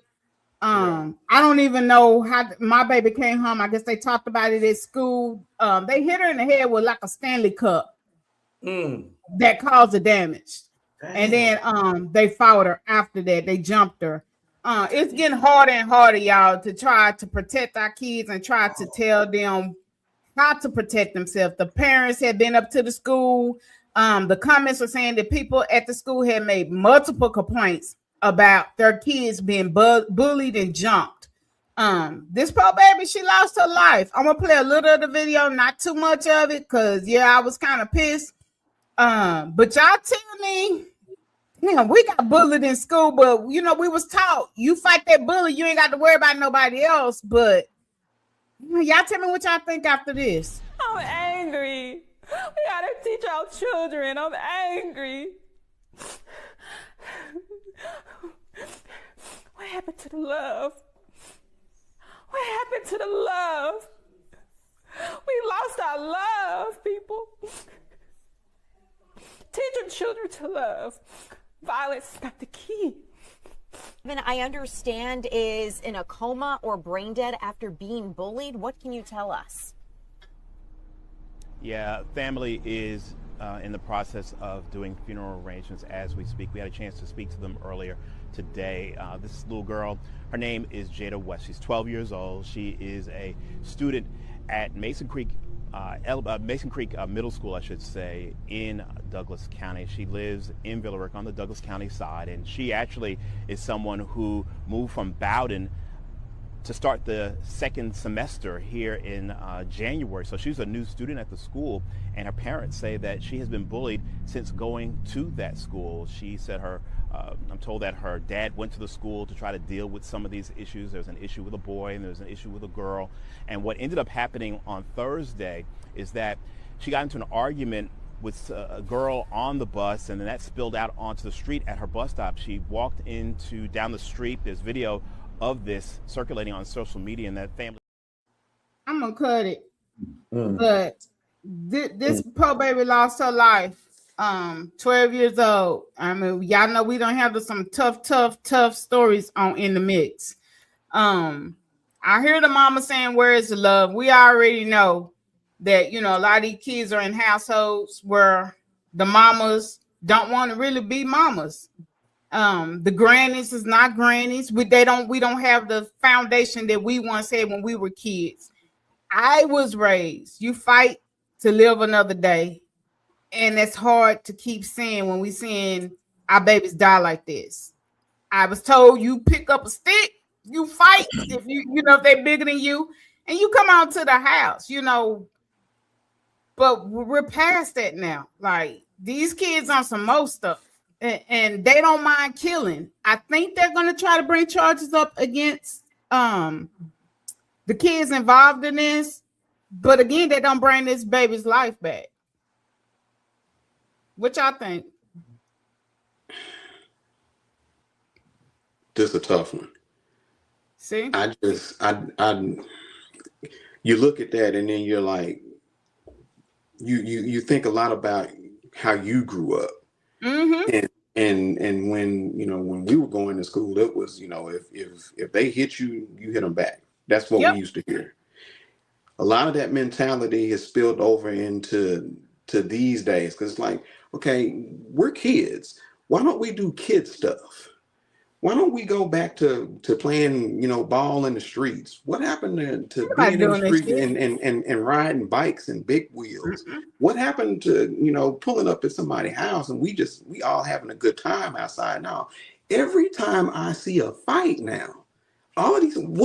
I don't even know how my baby came home. I guess they talked about it at school. They hit her in the head with like a Stanley cup that caused the damage. Damn. And then they fought her after that. They jumped her. It's getting harder and harder, y'all, to try to protect our kids and try to tell them how to protect themselves. The parents had been up to the school. The comments were saying that people at the school had made multiple complaints about their kids being bullied and jumped. This poor baby, she lost her life. I'm gonna play a little of the video, not too much of it, because I was kind of pissed. But y'all tell me, we got bullied in school, but we was taught you fight that bully, you ain't got to worry about nobody else. But y'all tell me what y'all think after this. I'm angry. We gotta teach our children. I'm angry. What happened to the love? What happened to the love? We lost our love, people. Teaching children to love. Violence is not the key. Even I understand is in a coma or brain dead after being bullied. What can you tell us? Yeah, family is in the process of doing funeral arrangements as we speak. We had a chance to speak to them earlier today. This little girl, her name is Jada West. She's 12 years old. She is a student at Mason Creek Middle School, I should say, in Douglas County. She lives in Villa Rica on the Douglas County side, and she actually is someone who moved from Bowden to start the second semester here in January. So she's a new student at the school, and her parents say that she has been bullied since going to that school. She said I'm told that her dad went to the school to try to deal with some of these issues. There's an issue with a boy and there's an issue with a girl. And what ended up happening on Thursday is that she got into an argument with a girl on the bus, and then that spilled out onto the street at her bus stop. She walked down the street. There's video of this circulating on social media, and that family. I'm gonna cut it. But this poor baby lost her life. 12 years old. I mean, y'all know we don't have some tough stories in the mix. I hear the mama saying, "Where is the love?" We already know that a lot of these kids are in households where the mamas don't want to really be mamas. The grannies is not grannies. We don't have the foundation that we once had when we were kids. I was raised, you fight to live another day. And it's hard to keep seeing when we seeing our babies die like this. I was told you pick up a stick, you fight if if they're bigger than you, and you come out to the house, But we're past that now. Like, these kids on some more stuff, and they don't mind killing. I think they're going to try to bring charges up against the kids involved in this, but again, they don't bring this baby's life back. What y'all think? This is a tough one. See, you look at that and then you're like, you think a lot about how you grew up, and when we were going to school, it was if they hit you, you hit them back. That's what we used to hear. A lot of that mentality has spilled over into these days, because it's like, okay, we're kids. Why don't we do kid stuff? Why don't we go back to playing, ball in the streets? What happened to being in the street and riding bikes and big wheels? What happened to, pulling up at somebody's house and we all having a good time outside now? Every time I see a fight now, what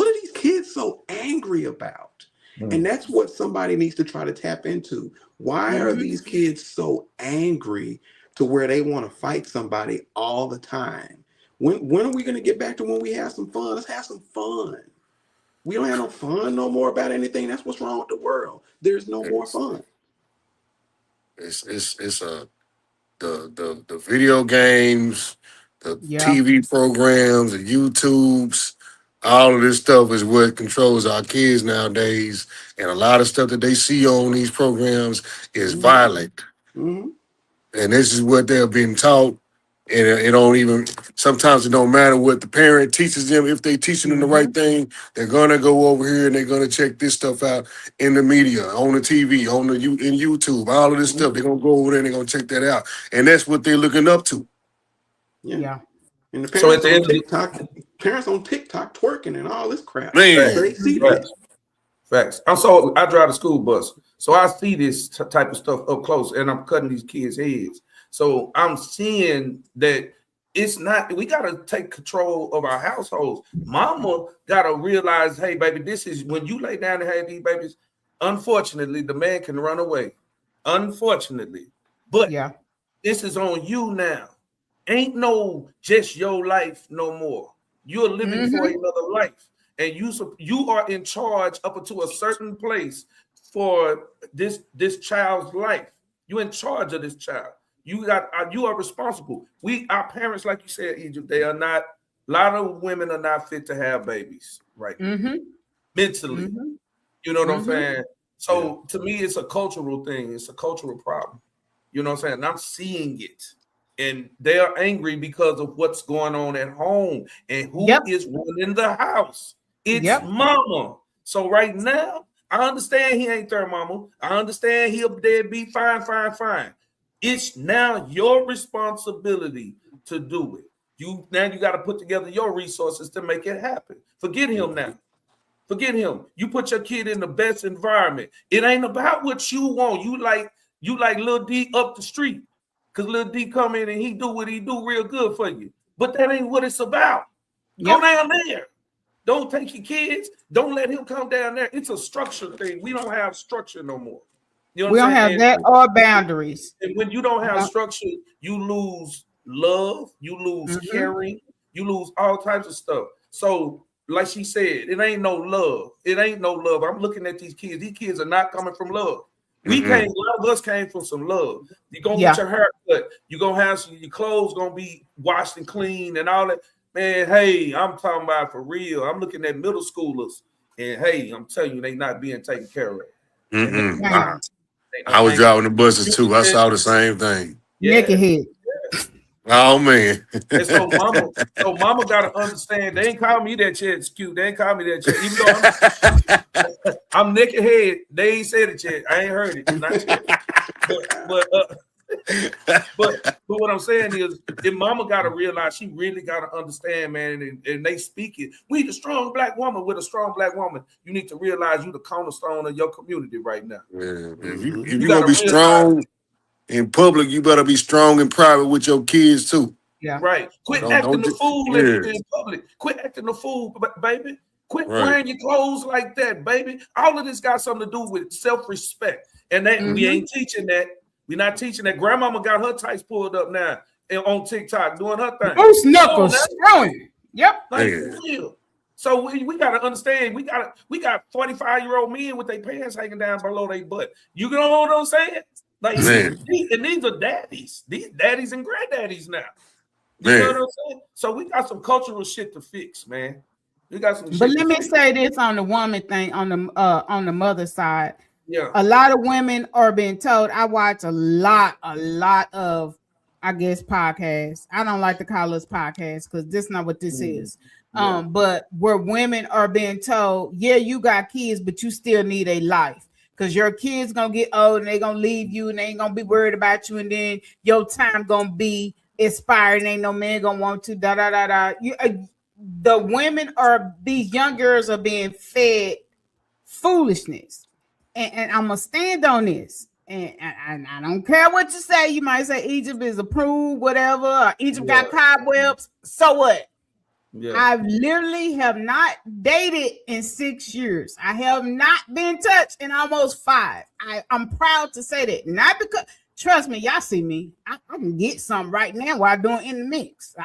are these kids so angry about? And that's what somebody needs to try to tap into. Why are these kids so angry to where they want to fight somebody all the time? When are we going to get back to when we have some fun? Let's have some fun. We don't have no fun no more about anything. That's what's wrong with the world. There's no more fun. It's the video games, the TV programs, the YouTubes, all of this stuff is what controls our kids nowadays. And a lot of stuff that they see on these programs is violent. And this is what they're being taught. And it don't even, sometimes it don't matter what the parent teaches them. If they teaching them the right thing, they're going to go over here and they're going to check this stuff out in the media, on the TV, in YouTube, all of this stuff. They're going to go over there and they're going to check that out. And that's what they're looking up to. Yeah. And the parents on TikTok, parents on TikTok twerking and all this crap. Man. So they see that. Facts. I drive the school bus. So I see this type of stuff up close and I'm cutting these kids' heads. So I'm seeing that it's not, we got to take control of our households. Mama got to realize, hey, baby, this is when you lay down and have these babies, unfortunately, the man can run away. Unfortunately. But this is on you now. Ain't no just your life no more. You're living for another life. And you are in charge up until a certain place for this child's life. You're in charge of this child. You are responsible. Our parents, like you said, Egypt, they are not. A lot of women are not fit to have babies, right? Mentally, you know what I'm saying. So to me, it's a cultural thing. It's a cultural problem. You know what I'm saying. And I'm seeing it, and they are angry because of what's going on at home and who is running the house. It's mama. So right now, I understand he ain't their mama. I understand he'll deadbeat. Fine. It's now your responsibility to do it. You got to put together your resources to make it happen. Forget him now. Forget him. You put your kid in the best environment. It ain't about what you want. You like Lil D up the street because Lil D come in and he do what he do real good for you. But that ain't what it's about. Go down there. Don't take your kids. Don't let him come down there. It's a structure thing. We don't have structure no more. You know we don't have that or boundaries. And when you don't have structure, you lose love, you lose caring, you lose all types of stuff. So, like she said, it ain't no love. It ain't no love. I'm looking at these kids. These kids are not coming from love. A lot of us came from some love. You're gonna get your hair cut. You're gonna have your clothes gonna be washed and clean and all that. Man, hey, I'm talking about for real. I'm looking at middle schoolers, and hey, I'm telling you, they not being taken care of. I was driving the buses too. I saw the same thing. Naked head. Oh man. And so mama gotta understand. They ain't call me that yet. It's cute. They ain't call me that yet. Even though I'm naked head. They ain't said it yet. I ain't heard it. Not yet. But what I'm saying is, if mama got to realize, she really got to understand, man, and they speak it. We the strong black woman. With a strong black woman, you need to realize you the cornerstone of your community right now. Yeah, if you gonna be strong in public, you better be strong in private with your kids too. Yeah, right. Quit acting the fool in public. Quit acting the fool, baby. Quit wearing your clothes like that, baby. All of this got something to do with self-respect, and that we ain't teaching that. We're not teaching that. Grandmama got her tights pulled up now and on TikTok doing her thing. Goose knuckles strong. Yep. Like, so we got to understand. We got 45-year-old men with their pants hanging down below their butt. You know what I'm saying? Like, and these are daddies. These daddies and granddaddies now. You know what I'm saying? So we got some cultural shit to fix, man. We got some. But let me say this on the woman thing, on the mother side. Yeah, a lot of women are being told. I watch a lot of, I guess, podcasts. I don't like to call us podcasts because this is not what this is. But where women are being told, yeah, you got kids, but you still need a life because your kids gonna get old and they gonna leave you and they ain't gonna be worried about you, and then your time gonna be expired and ain't no man gonna want to. The women these young girls are being fed foolishness. And I'm gonna stand on this, and I don't care what you say. You might say Egypt is approved, whatever. Or Egypt got cobwebs. So what? Yeah. I literally have not dated in 6 years. I have not been touched in almost 5. I'm proud to say that. Not because, trust me, y'all see me. I can get something right now while doing in the mix.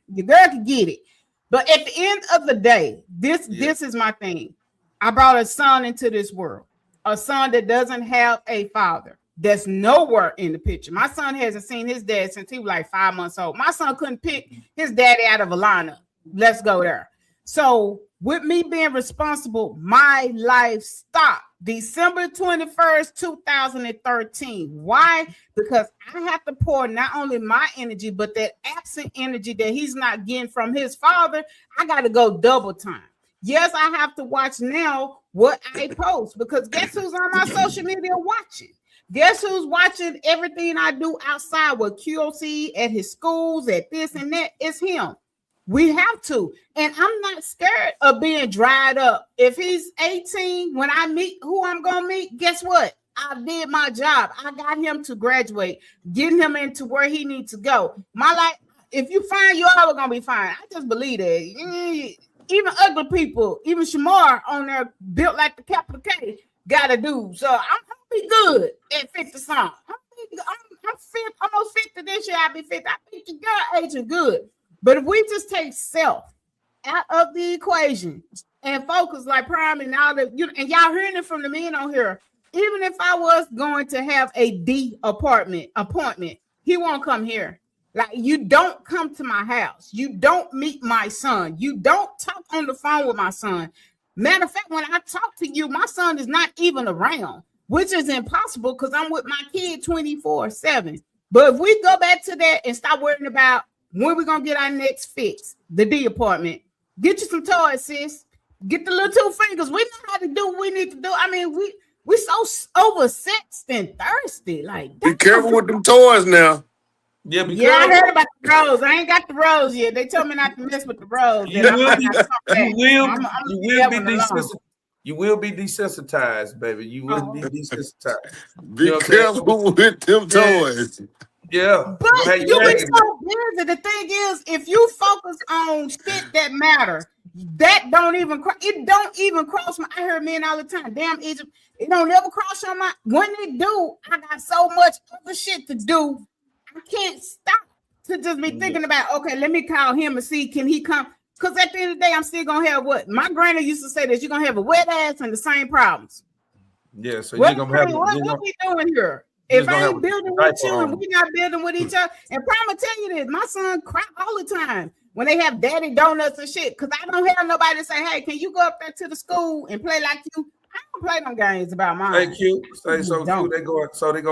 Your girl can get it. But at the end of the day, this is my thing. I brought a son into this world, a son that doesn't have a father. That's nowhere in the picture. My son hasn't seen his dad since he was like 5 months old. My son couldn't pick his daddy out of a lineup. Let's go there. So with me being responsible, my life stopped December 21st, 2013. Why? Because I have to pour not only my energy, but that absent energy that he's not getting from his father. I got to go double time. Yes, I have to watch now what I post, because guess who's on my social media watching? Guess who's watching everything I do outside with QOC at his schools, at this and that? It's him. We have to. And I'm not scared of being dried up. If he's 18, when I meet who I'm going to meet, guess what? I did my job. I got him to graduate, getting him into where he needs to go. My life, if you fine, you're always going to be fine. I just believe that. Even ugly people, even Shamar on there built like the capital K, got to do. So I'm be good at 50 something. I'm 50, almost 50 this year. I'll be 50. I think your girl aging good. But if we just take self out of the equation and focus like Prime and all that, and y'all hearing it from the men on here, even if I was going to have a D appointment, he won't come here. Like, you don't come to my house. You don't meet my son. You don't talk on the phone with my son. Matter of fact, when I talk to you, my son is not even around, which is impossible because I'm with my kid 24/7. But if we go back to that and stop worrying about when we're going to get our next fix, the D appointment, get you some toys, sis. Get the little 2 fingers. We know how to do what we need to do. I mean, we so oversexed and thirsty. Like, be careful with them toys now. Yeah, I heard about the rose. I ain't got the rose yet. They told me not to mess with the rose. You will be desensitized, baby. You will be desensitized. Be careful with them toys. Yeah. But you be so busy. The thing is, if you focus on shit that matter, that don't even cross my. I hear men all the time. Damn, Egypt, it don't ever cross your mind. When it do, I got so much other shit to do. I can't stop to just be thinking about, okay, let me call him and see, can he come? Because at the end of the day, I'm still going to have what? My granny used to say that you're going to have a wet ass and the same problems. Yeah, so you're going to have... What we doing here? If I ain't building with you and we not building with each other, and Prime tell you this, my son cry all the time when they have daddy donuts and shit, because I don't have nobody to say, hey, can you go up there to the school and play like you? I don't play no games about mine. Thank you. Say so cute. They go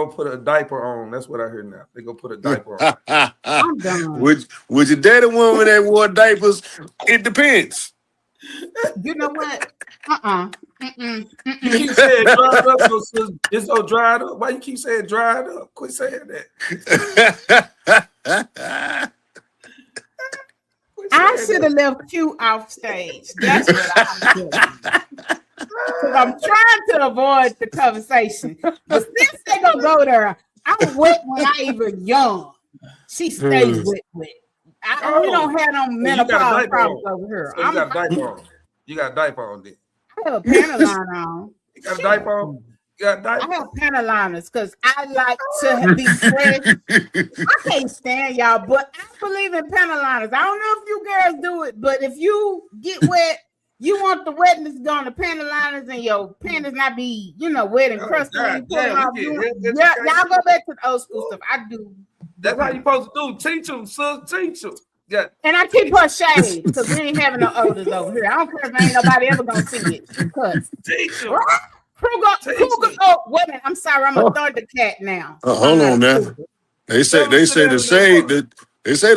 put a diaper on. That's what I hear now. They go put a diaper on. I'm done. Would you date a woman that wore diapers? It depends. You know what? You keep saying dried up, it's so dried up. Why you keep saying dried up? Quit saying that. I should have left Q off stage. That's what I'm doing. Because I'm trying to avoid the conversation. But since they gonna go there, I'm wet when I even young. She stays wet. We don't have no menopause problems over here. So you got a diaper on. You got a diaper on then. I have a Panaline on. You got a diaper on? You got a diaper? I have Panaliners because I like to be fresh. I can't stand y'all, but I believe in Panaliners. I don't know if you girls do it, but if you get wet, you want the wetness gone, the Panaliners and your panties not be, wet and crusty. Y'all go back to the old school stuff. I do. That's how you supposed to do. Teach them, son. Teach them. Yeah. And I keep her shade because we ain't having no odors over here. I don't care if ain't nobody ever gonna see it. Because teach them. Oh, wait a minute. I'm sorry. I'm gonna throw the cat now. Hold on now. They say the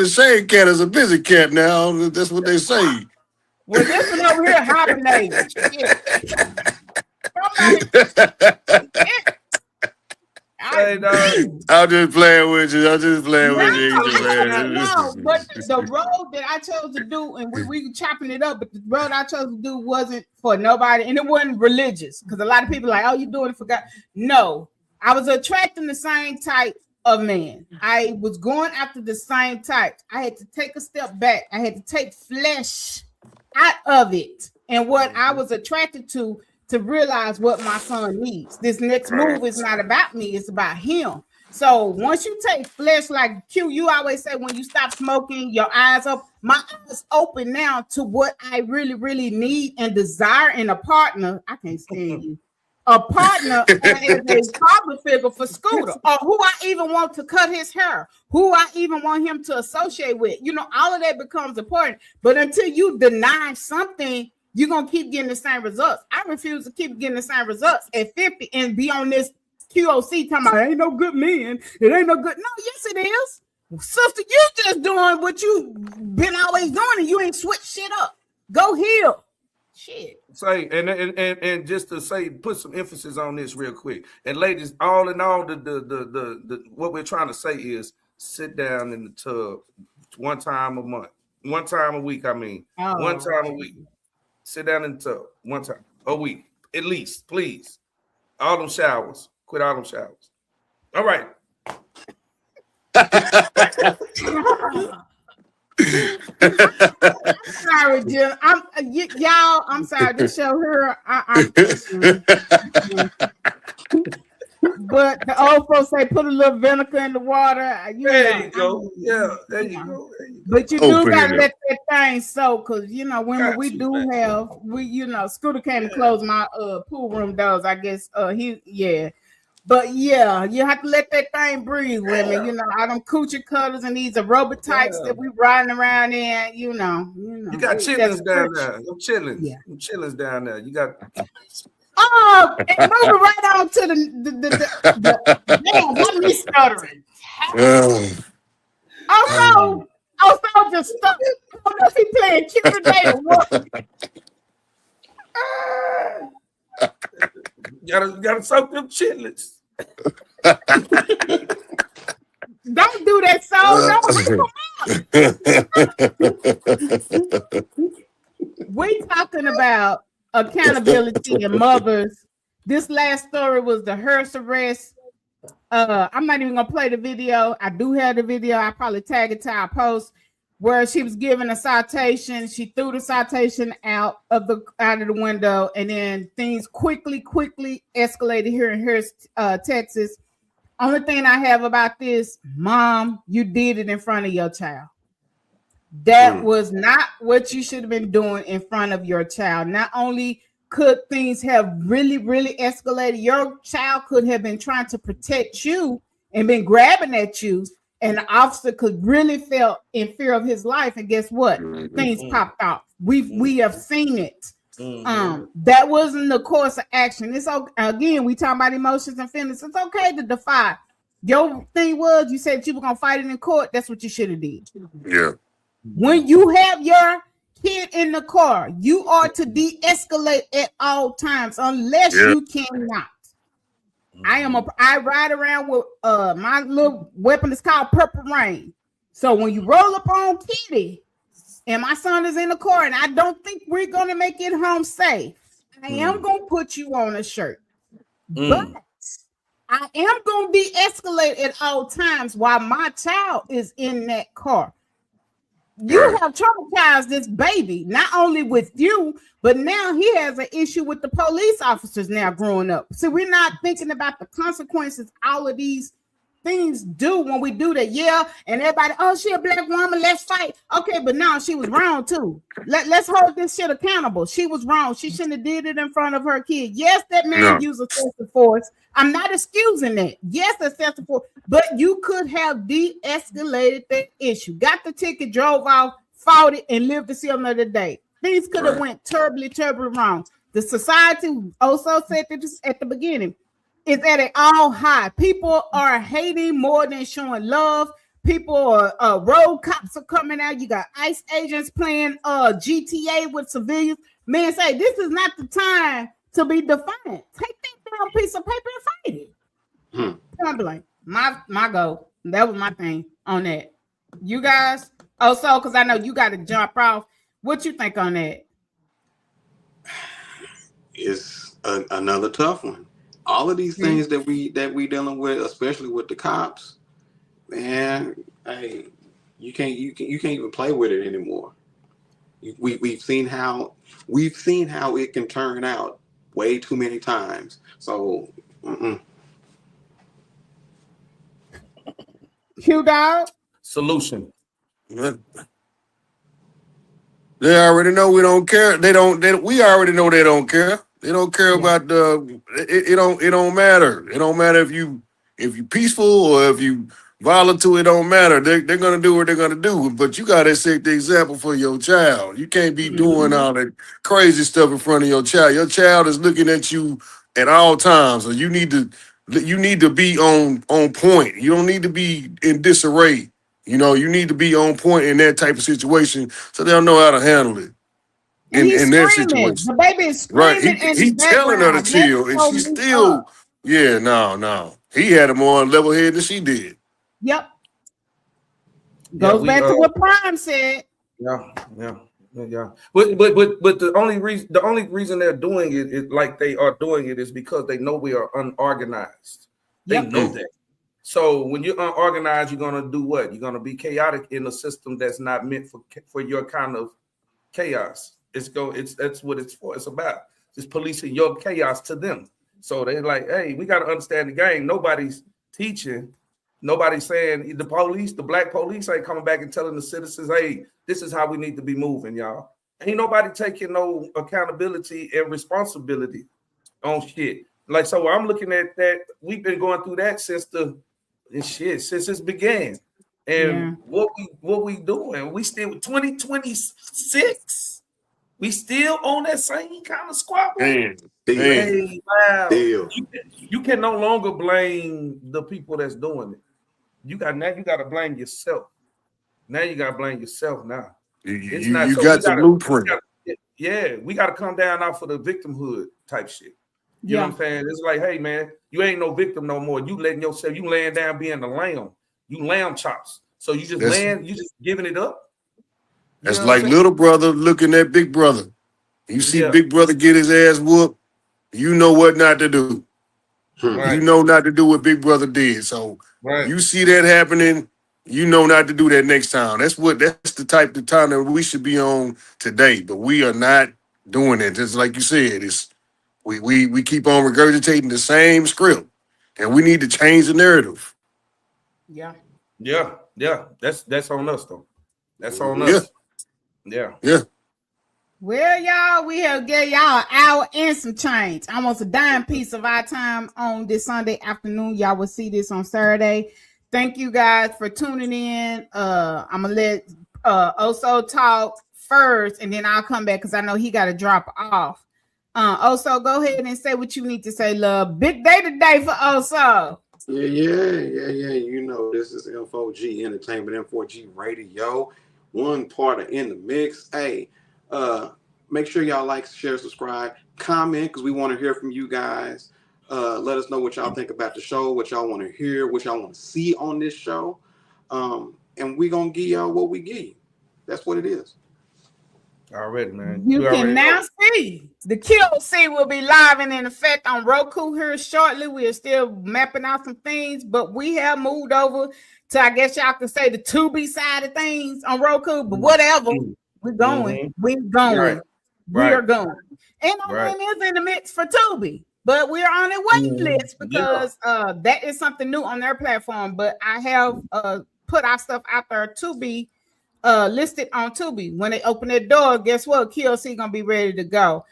shade cat is a busy cat now. That's what they say. Well, this one over here hibernating. I'm just playing with you. I'm just playing with you. No, but the road that I chose to do, and we chopping it up, but the road I chose to do wasn't for nobody, and it wasn't religious, because a lot of people are like, oh, you doing it for God. No, I was attracting the same type of men. I was going after the same type. I had to take a step back. I had to take flesh out of it and what I was attracted to realize what my son needs. This next move is not about me, it's about him. So once you take flesh, like Q, you always say when you stop smoking, your eyes up. My eyes open now to what I really, really need and desire in a partner. I can't stand you. A partner as a father figure for Scooter, or who I even want to cut his hair, who I even want him to associate with. You know, all of that becomes important. But until you deny something, you're going to keep getting the same results. I refuse to keep getting the same results at 50 and be on this QOC talking about ain't no good men. It ain't no good. No, yes, it is. Sister, you just doing what you've been always doing and you ain't switched shit up. Go heal. Shit. Say and just to say, put some emphasis on this real quick. And ladies, all in all, the what we're trying to say is sit down in the tub one time a month, one time a week. I mean, one time a week. Sit down in the tub one time a week, at least, please. All them showers. Quit all them showers. All right. I'm sorry, Jim. I'm sorry to show her. But the old folks say put a little vinegar in the water. There you go. Yeah, there you go. But you do gotta let that thing soak, because women we do have Scooter came to close my pool room doors. I guess But yeah, you have to let that thing breathe, women. All them coochie cutters and these aerobic types that we riding around in, you got chitlins down there. Them chitlins. Yeah. Them chitlins down there. You got and moving right on to the damn, what me stuttering. Also just stuck. I don't know if he playing cute today or what. Gotta soak them chitlins. Don't do that, so we talking about accountability and mothers. This last story was the hearse arrest. I'm not even gonna play the video. I do have the video. I probably tag it to our post where she was given a citation. She threw the citation out of the window, and then things quickly escalated here in Hearst, Texas. Only thing I have about this, Mom, you did it in front of your child. That was not what you should have been doing in front of your child. Not only could things have really, really escalated, your child could have been trying to protect you and been grabbing at you, and the officer could really feel in fear of his life. And guess what? Things popped off. We have seen it. That wasn't the course of action. It's okay. Again, we talking about emotions and feelings. It's okay to defy. Your thing was you said you were gonna fight it in court. That's what you should have did. Yeah. When you have your kid in the car, you are to de-escalate at all times unless you cannot. I ride around with my little weapon is called Purple Rain. So when you roll up on Kitty and my son is in the car and I don't think we're gonna make it home safe, I am gonna put you on a shirt. But I am gonna de-escalate at all times while my child is in that car. You have traumatized this baby, not only with you, but now he has an issue with the police officers now growing up. So we're not thinking about the consequences all of these things do when we do that. Yeah, and everybody, oh, she a black woman, let's fight. Okay, but no, she was wrong too. Let's hold this shit accountable. She was wrong. She shouldn't have did it in front of her kid. Yes, that man used excessive force. I'm not excusing that. Yes, excessive force, but you could have de-escalated that issue. Got the ticket, drove off, fought it, and lived to see another day. Things could have went terribly wrong. The society also said this at the beginning. Is at an all high. People are hating more than showing love. People are road cops are coming out. You got ICE agents playing GTA with civilians. Man, say this is not the time to be defiant. Take that damn piece of paper and fight it. I'm like, my goal. That was my thing on that. You guys also, because I know you got to jump off. What you think on that? It's another tough one. All of these things that we dealing with, especially with the cops, Man, hey, you can't even play with it anymore. We've seen how it can turn out way too many times. So, Q Dog. Solution. They already know we don't care. We already know they don't care. They don't care about the. It don't matter. It don't matter if you peaceful or if you volatile. It don't matter. They're gonna do what they're gonna do. But you gotta set the example for your child. You can't be doing all that crazy stuff in front of your child. Your child is looking at you at all times. So you need to be on point. You don't need to be in disarray. You know, you need to be on point in that type of situation so they'll know how to handle it And he's in their screaming. situation. The baby is Right. screaming in He the telling her to background. Let chill, and go she's me still, up. yeah, no. He had a more level head than she did. Yep. Goes back to what Prime said. Yeah. But the only reason they're doing it is like they are doing it is because they know we are unorganized. They know that. So when you're unorganized, you're gonna do what? You're gonna be chaotic in a system that's not meant for your kind of chaos. That's what it's for. It's about just policing your chaos to them. So they're like, hey, we got to understand the game. Nobody's teaching. Nobody's saying the black police ain't coming back and telling the citizens, hey, this is how we need to be moving, y'all. Ain't nobody taking no accountability and responsibility on shit. Like, so I'm looking at that. We've been going through that since it began. And what we doing? We still 2026. We still on that same kind of squabble. Hey, wow. You can no longer blame the people that's doing it. You got to blame yourself. Now you got to blame yourself. Now it's not. You So got the blueprint. We got to come down out for the victimhood type shit. You know what I'm saying? It's like, hey man, you ain't no victim no more. You letting yourself, you laying down being the lamb. You lamb chops. So you just giving it up. That's like little brother looking at big brother. You see big brother get his ass whooped, you know what not to do. Right. You know not to do what big brother did. So you see that happening, you know not to do that next time. That's the type of time that we should be on today. But we are not doing it. Just like you said, we keep on regurgitating the same script, and we need to change the narrative. Yeah. That's on us though. That's on us. Yeah. Well, y'all, we have gave y'all an hour and some change, almost a dime piece of our time on this Sunday afternoon. Y'all will see this on Saturday. Thank you guys for tuning in. I'm gonna let Oso talk first, and then I'll come back because I know he got to drop off. Oso, go ahead and say what you need to say, love. Big day today for Oso. Yeah. You know, this is M4G Entertainment, M4G Radio. One part of In the Mix. Hey, make sure y'all like, share, subscribe, comment, because we want to hear from you guys. Let us know what y'all think about the show, what y'all want to hear, what y'all want to see on this show. And we're going to give y'all what we give you. That's what it is. Already, man. You can now see the QC will be live and in effect on Roku here shortly. We are still mapping out some things, but we have moved over to, I guess y'all can say, the Tubi side of things on Roku, but whatever. We're going. We're going. We are going. And our name is in the mix for Tubi, but we're on a waiting list because that is something new on their platform. But I have put our stuff out there to be listed on Tubi. When they open their door, guess what? QLC gonna be ready to go.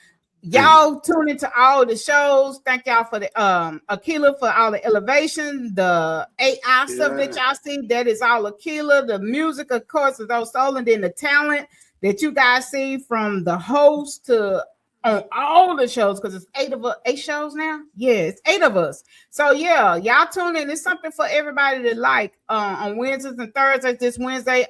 Y'all tune into all the shows. Thank y'all for the Akila for all the elevation, the AI stuff that y'all see. That is all Akila. The music, of course, is those soul, and then the talent that you guys see from the host to on all the shows, because it's 8 shows now. Yeah, it's 8 of us. So yeah, y'all tune in. It's something for everybody to like on Wednesdays and Thursdays. This Thursday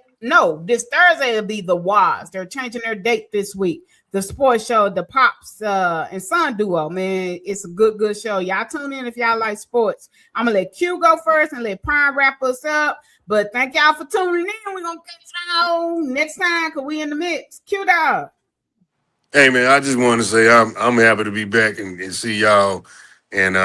will be the Waz. They're changing their date this week. The sports show, the Pops and Son duo, man, it's a good show. Y'all tune in if y'all like sports. I'm gonna let Q go first and let Prime wrap us up. But thank y'all for tuning in. We're gonna catch y'all next time because we in the mix. Q dog. Hey man, I just want to say I'm happy to be back and see y'all and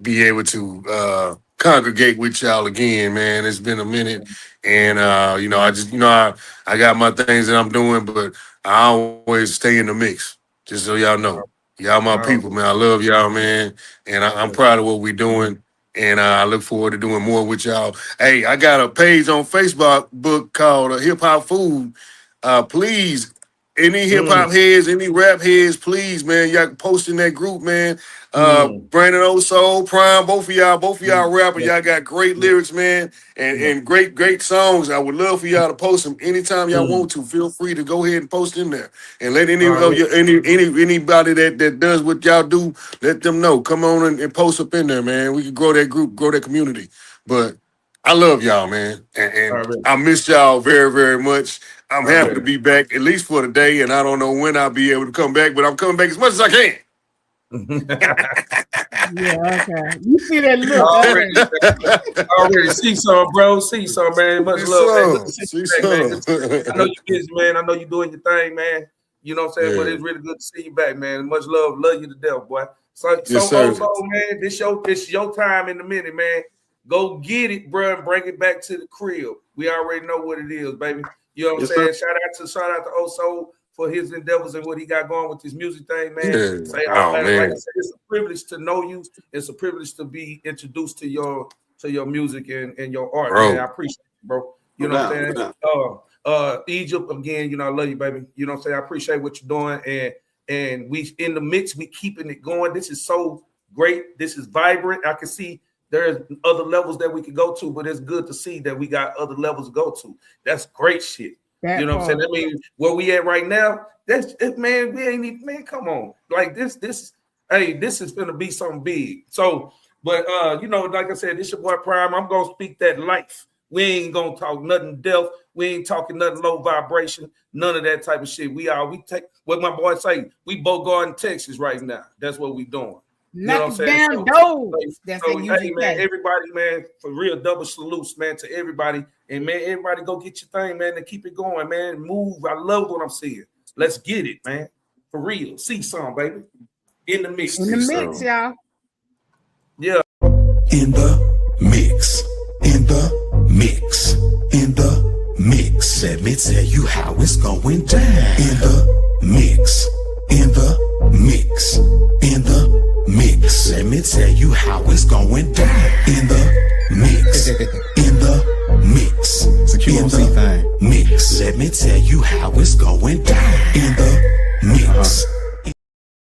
be able to congregate with y'all again, man. It's been a minute, and I just, I got my things that I'm doing, but I always stay in the mix. Just so y'all know, y'all my people, man. I love y'all, man, and I'm proud of what we're doing, and I look forward to doing more with y'all. Hey, I got a page on Facebook book called Hip Hop Food. Please. Any hip hop heads, any rap heads, please, man, y'all post in that group, man. Brandon O'Soul, Prime, both of y'all rappers, y'all got great lyrics, man, and great songs. I would love for y'all to post them anytime y'all want to. Feel free to go ahead and post in there, and let anybody that does what y'all do, let them know. Come on and post up in there, man. We can grow that group, grow that community. But I love y'all, man, and I miss y'all very, very much. I'm happy to be back, at least for the day, and I don't know when I'll be able to come back, but I'm coming back as much as I can. Yeah, okay. You see that look already see some, bro. See some, man. Much love, man. Good to see you back, man. I know you're busy, man. I know you're doing your thing, man. You know what I'm saying? But it's really good to see you back, man. Much love. Love you to death, boy. So man, this your time in a minute, man. Go get it, bro, and bring it back to the crib. We already know what it is, baby. You know what I'm saying? Shout out to Oso for his endeavors and what he got going with his music thing, man. Like I said, it's a privilege to know you. It's a privilege to be introduced to your music and your art, man. I appreciate it, bro. You know what I'm saying? Egypt, again, I love you, baby. You know what I'm saying? I appreciate what you're doing. And we in the mix, we keeping it going. This is so great. This is vibrant. I can see there's other levels that we could go to, but it's good to see that we got other levels to go to. That's great shit. You know what I'm saying? I mean, where we at right now, that's it, man. We ain't even, man, come on. Like this is gonna be something big. So, but like I said, this your boy Prime. I'm gonna speak that life. We ain't gonna talk nothing death. We ain't talking nothing low vibration, none of that type of shit. We take what my boy say, we both going to Texas right now. That's what we doing. You know what I'm saying? Hey, man, everybody, man, for real, double salutes, man, to everybody. And, man, everybody go get your thing, man, and keep it going, man. Move. I love what I'm seeing. Let's get it, man. For real. See some, baby. In the mix. In the mix, y'all. Yeah. In the mix. In the mix. In the mix. Let me tell you how it's going down. In the mix. In the mix. In the mix. Let me tell you how it's going down. In the mix. In the mix. It's a QOC thing. Mix. Let me tell you how it's going down. In the mix.